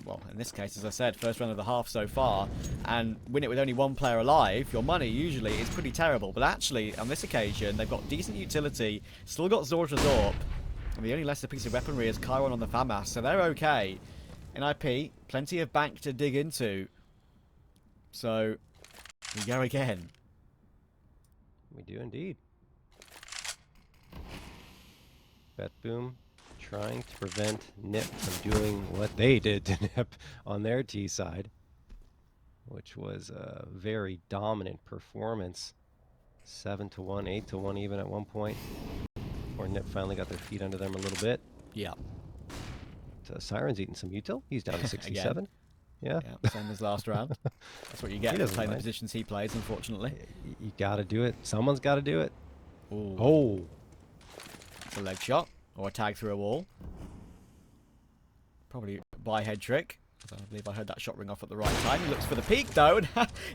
well, in this case, as I said, first round of the half so far, and win it with only one player alive, your money usually is pretty terrible. But actually, on this occasion, they've got decent utility, still got Zorta Zorp, and the only lesser piece of weaponry is Chiron on the FAMAS, so they're okay. NiP, plenty of bank to dig into. So, we go again. We do indeed. BetBoom trying to prevent NiP from doing what they did to NiP on their T side, which was a very dominant performance. 7-1, 8-1 even at one point, where NiP finally got their feet under them a little bit. Yeah. So Siren's eating some util. He's down to 67. Yeah, same as last round. That's what you get for playing the positions he plays, unfortunately. You got to do it. Someone's got to do it. Ooh. Oh. It's a leg shot. Or a tag through a wall. Probably by head trick. I believe I heard that shot ring off at the right time. He looks for the peak though, and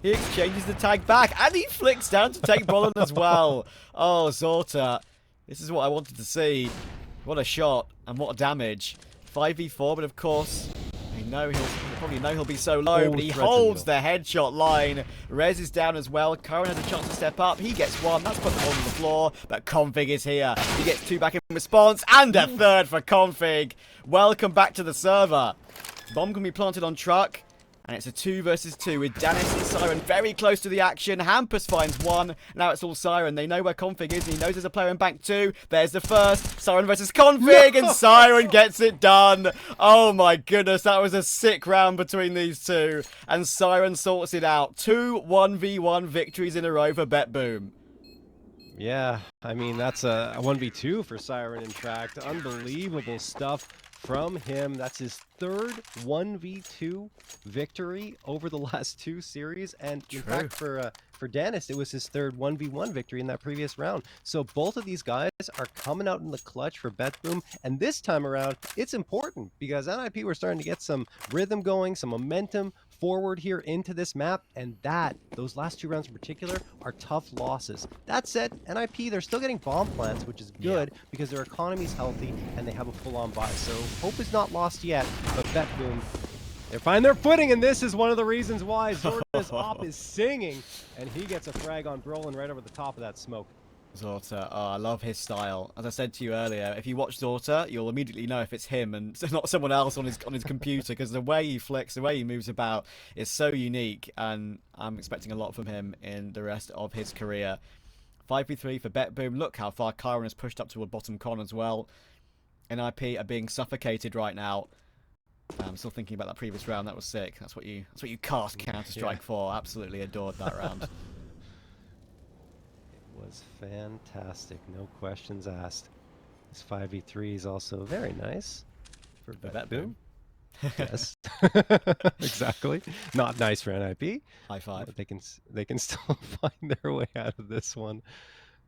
he exchanges the tag back, and he flicks down to take Brollan as well. Oh, Zorta. This is what I wanted to see. What a shot, and what damage. 5v4, but of course, he'll probably know he'll be so low, but he holds the headshot line. Rez is down as well. Curran has a chance to step up. He gets one. That's put the ball on the floor, but Config is here. He gets two back in response, and a third for Config. Welcome back to the server. Bomb can be planted on truck, and it's a 2 versus 2 with Dennis and Siren very close to the action. Hampus finds one. Now it's all Siren. They know where Config is, and he knows there's a player in bank 2. There's the first. Siren versus Config, and Siren gets it done. Oh my goodness, that was a sick round between these two. And Siren sorts it out. 2 1v1 victories in a row for BetBoom. Yeah, I mean, that's a 1v2 for Siren, in fact. Unbelievable stuff from him. That's his third 1v2 victory over the last 2 series. And in fact, for Dennis, it was his third 1v1 victory in that previous round. So both of these guys are coming out in the clutch for BetBoom. And this time around, it's important because NiP were starting to get some rhythm going, some momentum forward here into this map, and those last 2 rounds in particular are tough losses. That said, NiP, they're still getting bomb plants, which is good because their economy's healthy and they have a full-on buy. So hope is not lost yet, but BetBoom, they find their footing, and this is one of the reasons why Zorta's op is singing, and he gets a frag on Brollan right over the top of that smoke. Zorta, oh, I love his style. As I said to you earlier, if you watch Zorta, you'll immediately know if it's him and not someone else on his computer, because the way he flicks, the way he moves about is so unique, and I'm expecting a lot from him in the rest of his career. 5v3 for BetBoom. Look how far Chiron has pushed up to a bottom con as well. NiP are being suffocated right now. I'm still thinking about that previous round. That was sick. That's what you cast Counter-Strike for. Absolutely adored that round. Was fantastic, no questions asked. This 5v3 is also very nice for BetBoom. Yes, exactly. Not nice for NiP. High five. But they can still find their way out of this one.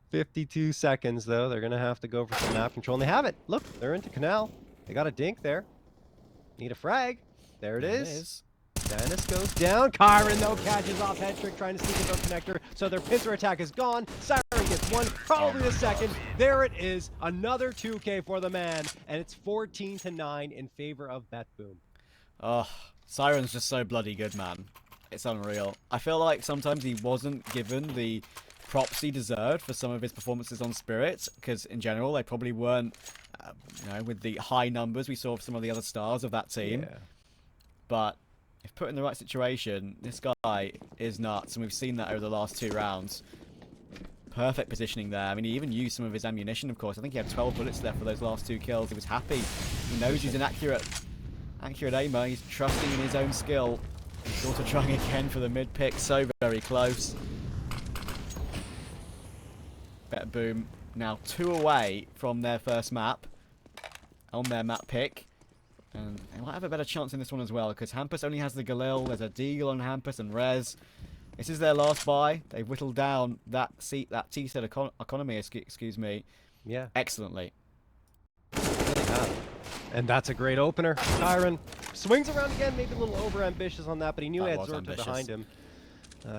52 seconds though. They're gonna have to go for some map control, and they have it. Look, they're into Canal. They got a dink there. Need a frag. There it is. Dennis goes down. Chiron, though, catches off head trick, trying to sneak his own connector. So their pincer attack is gone. Siren gets one, probably the second. There it is. Another 2K for the man. And it's 14-9 in favor of BetBoom. Oh, Siren's just so bloody good, man. It's unreal. I feel like sometimes he wasn't given the props he deserved for some of his performances on Spirit, because in general, they probably weren't, with the high numbers we saw of some of the other stars of that team. Yeah. But if put in the right situation, this guy is nuts, and we've seen that over the last 2 rounds. Perfect positioning there. I mean, he even used some of his ammunition, of course. I think he had 12 bullets left for those last 2 kills. He was happy. He knows he's an accurate aimer. He's trusting in his own skill. He's also trying again for the mid pick. So very close. BetBoom now 2 away from their first map on their map pick. And they might have a better chance in this one as well, because Hampus only has the Galil. There's a Deagle on Hampus and Rez. This is their last buy. They've whittled down that T-set economy, excuse me, Yeah. excellently. And that's a great opener. Tyron swings around again, maybe a little over-ambitious on that, but he knew he had Zorta behind him.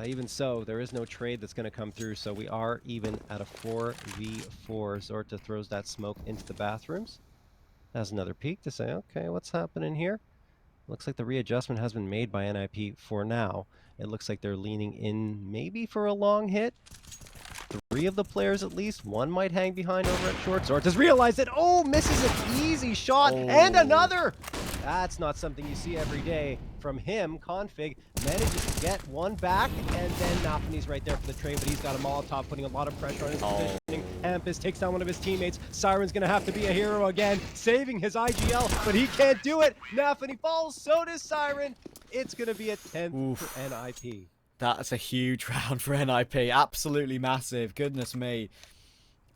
Even so, there is no trade that's going to come through, so we are even at a 4v4. Zorta throws that smoke into the bathrooms. Has another peek to say, okay, what's happening here? Looks like the readjustment has been made by NiP for now. It looks like they're leaning in maybe for a long hit. 3 of the players at least. One might hang behind over at short. Zorta's realized it. Oh, misses an easy shot. And another. That's not something you see every day from him. Config manages to get one back, and then nafany's right there for the trade, but he's got a Molotov, putting a lot of pressure on his positioning. Hampus takes down one of his teammates. Siren's going to have to be a hero again, saving his IGL, but he can't do it. nafany falls, so does Siren. It's going to be a 10th for NiP. That's a huge round for NiP. Absolutely massive. Goodness me.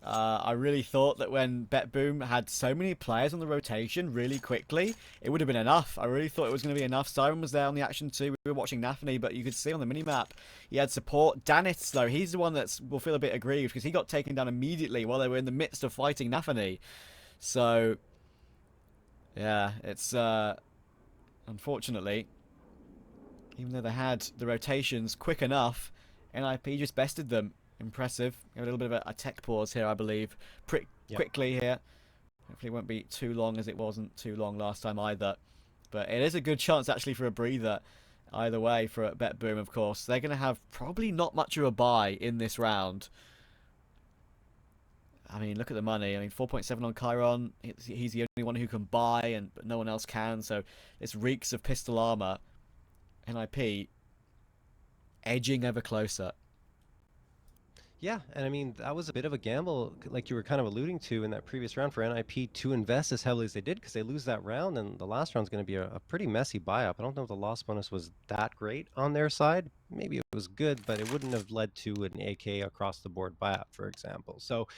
I really thought that when BetBoom had so many players on the rotation really quickly, it would have been enough. I really thought it was going to be enough. Siren was there on the action too. We were watching nafany, but you could see on the minimap he had support. Danith, though, he's the one that will feel a bit aggrieved because he got taken down immediately while they were in the midst of fighting nafany. So, yeah, it's unfortunately, even though they had the rotations quick enough, NiP just bested them. Impressive. A little bit of a tech pause here, I believe. Quickly here. Hopefully it won't be too long, as it wasn't too long last time either. But it is a good chance actually for a breather. Either way for BetBoom, of course. They're going to have probably not much of a buy in this round. I mean, look at the money. I mean, 4.7 on Chiron. He's the only one who can buy, but no one else can. So this reeks of pistol armor. NiP edging ever closer. Yeah, and I mean, that was a bit of a gamble, like you were kind of alluding to in that previous round for NiP to invest as heavily as they did, because they lose that round, and the last round's going to be a pretty messy buy-up. I don't know if the loss bonus was that great on their side. Maybe it was good, but it wouldn't have led to an AK across-the-board buy-up, for example. So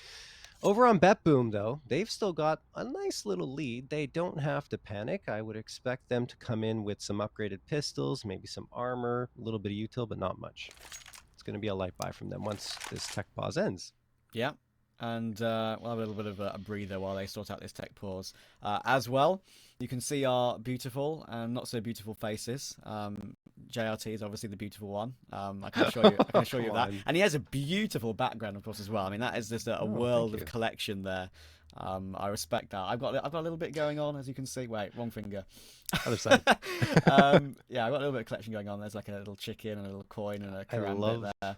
over on BetBoom, though, they've still got a nice little lead. They don't have to panic. I would expect them to come in with some upgraded pistols, maybe some armor, a little bit of util, but not much. Going to be a light buy from them once this tech pause ends. Yeah, and we'll have a little bit of a breather while they sort out this tech pause. As well, you can see our beautiful and not so beautiful faces. JRT is obviously the beautiful one. I can assure you, of that. And he has a beautiful background, of course, as well. I mean, that is just a world of collection there. I respect that. I've got a little bit going on, as you can see. Wait, wrong finger. Other side. Yeah, I've got a little bit of collection going on. There's like a little chicken and a little coin and a Quran bit there.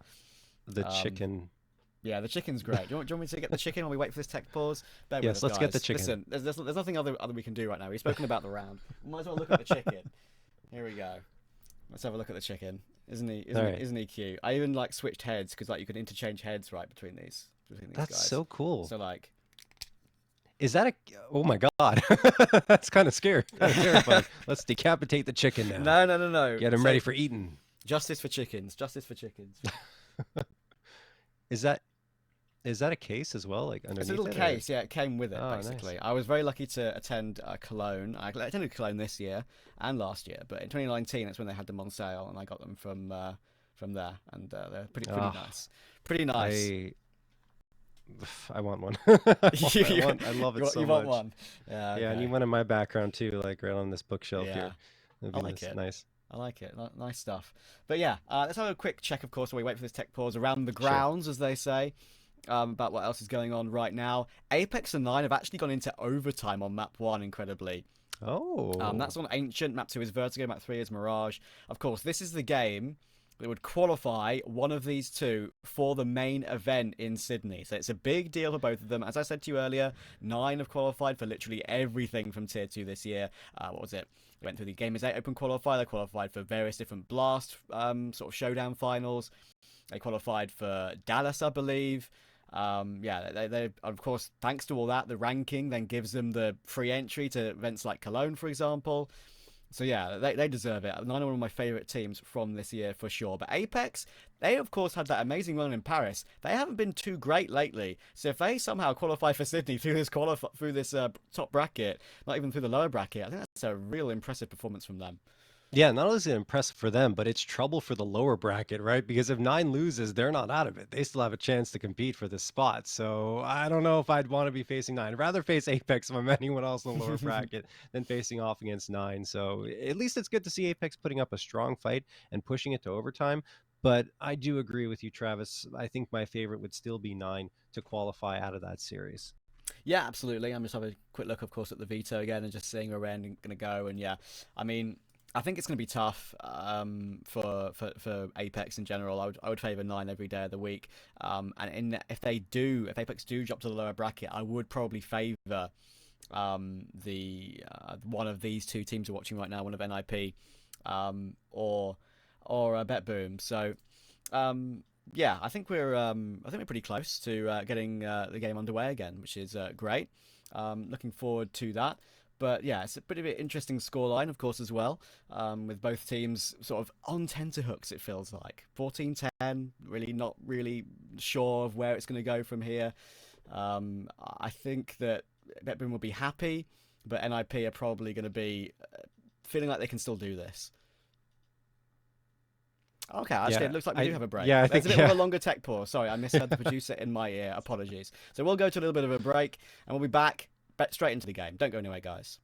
The chicken. Yeah, the chicken's great. Do you want me to get the chicken while we wait for this tech pause? Yes, let's get the chicken. Listen, there's nothing other we can do right now. We've spoken about the round. We might as well look at the chicken. Here we go. Let's have a look at the chicken. Isn't he cute? I even like switched heads because like you can interchange heads right between these guys. That's so cool. So like. Is that a... Oh my god. That's kind of scary. Kind of terrifying. Let's decapitate the chicken now. No. Get him ready for eating. Justice for chickens. Justice for chickens. Is that a case as well? Like underneath it's a little case, yeah. It came with it, basically. Nice. I was very lucky to attend Cologne. I attended Cologne this year and last year, but in 2019, that's when they had them on sale, and I got them from there, and they're pretty nice. Pretty nice. I want one. I love it so much. You want one? Yeah. Okay. Yeah, I need one in my background too, like right on this bookshelf here. I like it. Nice. I like it. Nice stuff. But yeah, let's have a quick check, of course, while we wait for this tech pause around the grounds, as they say, about what else is going on right now. Apex and 9 have actually gone into overtime on map 1, incredibly. Oh. That's on Ancient. Map 2 is Vertigo. Map 3 is Mirage. Of course, this is the game that would qualify one of these two for the main event in Sydney. So it's a big deal for both of them. As I said to you earlier, 9 have qualified for literally everything from Tier 2 this year. What was it? They went through the Gamers 8 Open qualifier. They qualified for various different Blast sort of showdown finals. They qualified for Dallas, I believe. They of course, thanks to all that, the ranking then gives them the free entry to events like Cologne, for example. So yeah, they deserve it. 9 are one of my favourite teams from this year for sure. But Apex, they of course had that amazing run in Paris. They haven't been too great lately. So if they somehow qualify for Sydney through this top bracket, not even through the lower bracket, I think that's a real impressive performance from them. Yeah, not only is it impressive for them, but it's trouble for the lower bracket, right? Because if nine loses, they're not out of it. They still have a chance to compete for this spot. So I don't know if I'd want to be facing nine. I'd rather face Apex if I'm anyone else in the lower bracket than facing off against nine. So at least it's good to see Apex putting up a strong fight and pushing it to overtime. But I do agree with you, Travis. I think my favorite would still be nine to qualify out of that series. Yeah, absolutely. I'm just having a quick look, of course, at the veto again and just seeing where we're going to go. And yeah, I mean, I think it's going to be tough for Apex in general. I would favor nine every day of the week. If Apex do drop to the lower bracket, I would probably favor the one of these two teams we're watching right now, one of NiP or BetBoom. So yeah, I think we're pretty close to getting the game underway again, which is great. Looking forward to that. But yeah, it's a pretty bit interesting scoreline, of course, as well, with both teams sort of on tenterhooks, it feels like. 14-10, really not really sure of where it's going to go from here. I think that BetBoom will be happy, but NiP are probably going to be feeling like they can still do this. Okay, actually, it Yeah, looks like we do I have a break. yeah, I There's a think bit of yeah. a longer tech pause. Sorry, I misheard the producer in my ear. Apologies. So we'll go to a little bit of a break, and we'll be back straight into the game. Don't go anywhere, guys.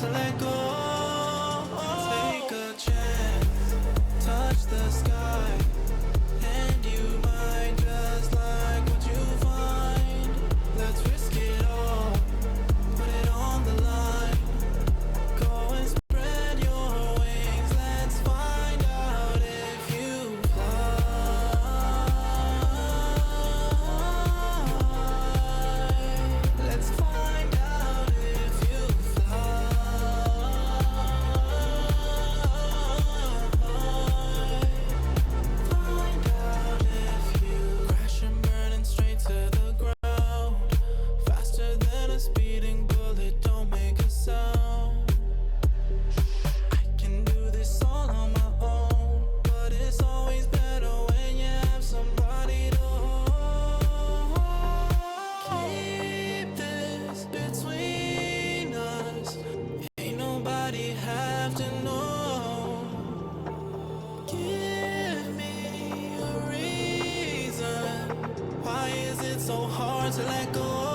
to let go. Take a chance, touch the sky, and you might just like what you find. Let's risk it all, put it on the line. Go and spread your wings. Let's find out if you fly. Let's find out if you fly. Find out if you crash and burn and straight to the ground. Faster than a speeding bullet, don't make a sound. I can do this all on my own, but it's always better when you have somebody to hold. Keep this between us, ain't nobody have to know. Give me a reason, why is it so hard to let go?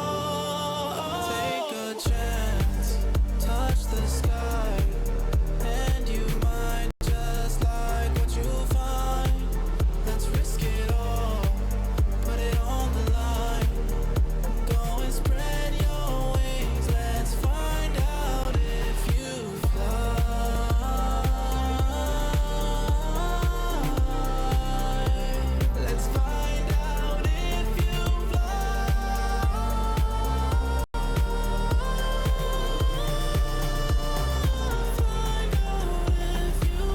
Take a chance, touch the sky, and you might just like what you find. Let's risk it all, put it on the line. Go and spread your wings. Let's find out if you fly. Let's find out if you fly. Find out if you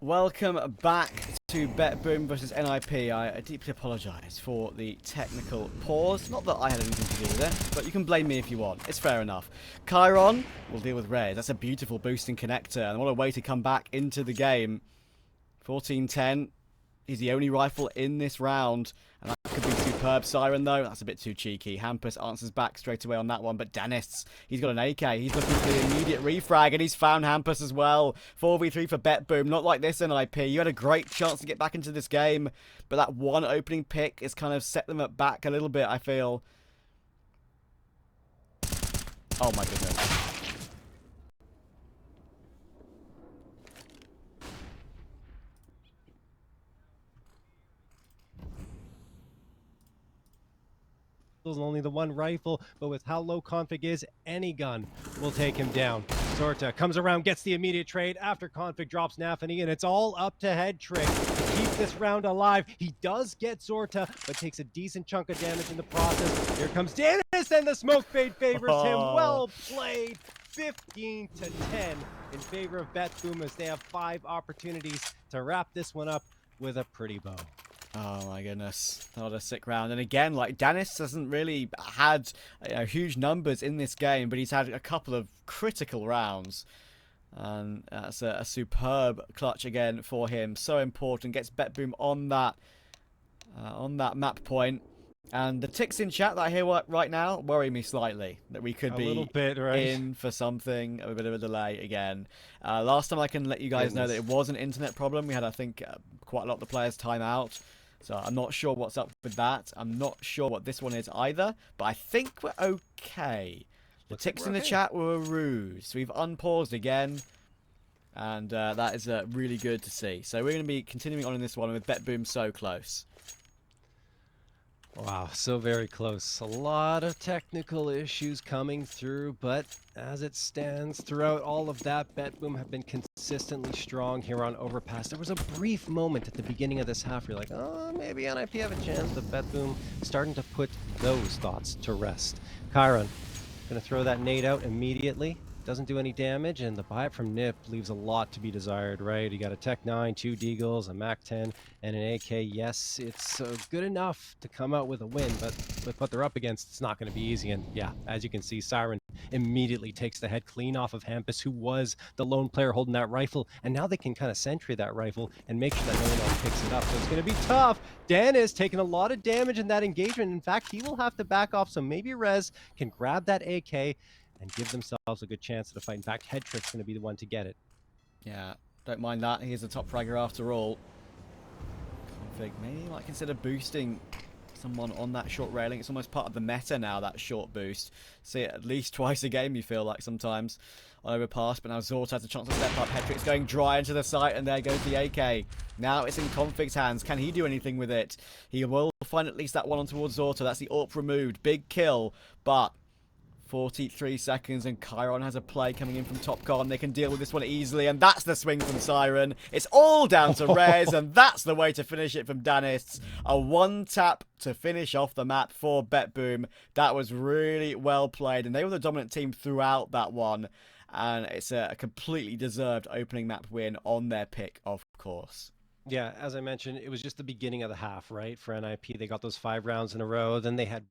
Welcome back to BetBoom versus NiP. I deeply apologise for the technical pause. Not that I had anything to do with it, but you can blame me if you want. It's fair enough. Chiron will deal with Rez. That's a beautiful boosting connector, and what a way to come back into the game. 14-10. He's the only rifle in this round, and that could be superb. Siren, though, that's a bit too cheeky. Hampus answers back straight away on that one, but Dennis, he's got an AK. He's looking for the immediate refrag, and he's found Hampus as well. 4v3 for BetBoom. Not like this, NiP. You had a great chance to get back into this game, but that one opening pick has kind of set them back a little bit, I feel. Oh, my goodness. Only the one rifle, but with how low config is, any gun will take him down. Zorta comes around, gets the immediate trade after config drops nafany, and it's all up to head trick to keep this round alive. He does get Zorta, but takes a decent chunk of damage in the process. Here comes Dennis, Dennis, and the smoke fade favors him. Well played. 15 to 10 in favor of BetBoom as they have 5 opportunities to wrap this one up with a pretty bow. Oh my goodness, what a sick round. And again, like, Dennis hasn't really had huge numbers in this game, but he's had a couple of critical rounds. And that's a superb clutch again for him. So important. Gets BetBoom on that map point. And the ticks in chat that I hear right now worry me slightly. That we could A be little bit, right? in for something, a bit of a delay again. Last time I can let you guys know that it was an internet problem. We had, I think, quite a lot of the players time out. So I'm not sure what's up with that. I'm not sure what this one is either. But I think we're okay. The ticks in the chat were a ruse. We've unpaused again. And that is really good to see. So we're going to be continuing on in this one with BetBoom so close. Wow, so very close. A lot of technical issues coming through, but as it stands, throughout all of that, BetBoom have been consistently strong here on Overpass. There was a brief moment at the beginning of this half where you're like, oh, maybe NiP have a chance, but BetBoom starting to put those thoughts to rest. Chiron, gonna throw that nade out immediately. Doesn't do any damage, and the buy it from NiP leaves a lot to be desired, right? You got a Tech 9, 2 Deagles, a Mac 10, and an AK. Yes, it's good enough to come out with a win, but with what they're up against, it's not going to be easy. And yeah, as you can see, Siren immediately takes the head clean off of Hampus, who was the lone player holding that rifle, and now they can kind of sentry that rifle and make sure that no one else picks it up. So it's going to be tough. Dan is taking a lot of damage in that engagement. In fact, he will have to back off, so maybe Rez can grab that AK and give themselves a good chance at a fight. In fact, Headtrick's going to be the one to get it. Yeah, don't mind that. He is a top fragger after all. Config, maybe you might consider boosting someone on that short railing. It's almost part of the meta now, that short boost. See it at least twice a game, you feel like, sometimes on Overpass. But now Zort has a chance to step up. Headtrick's going dry into the site, and there goes the AK. Now it's in Config's hands. Can he do anything with it? He will find at least that one on towards Zorta. That's the AWP removed. Big kill, but 43 seconds, and Chiron has a play coming in from Topcon. They can deal with this one easily, and that's the swing from Siren. It's all down to Rez, and that's the way to finish it from Danis. A one-tap to finish off the map for BetBoom. That was really well played, and they were the dominant team throughout that one. And it's a completely deserved opening map win on their pick, of course. Yeah, as I mentioned, it was just the beginning of the half, right? For NiP, they got those 5 rounds in a row. Then they had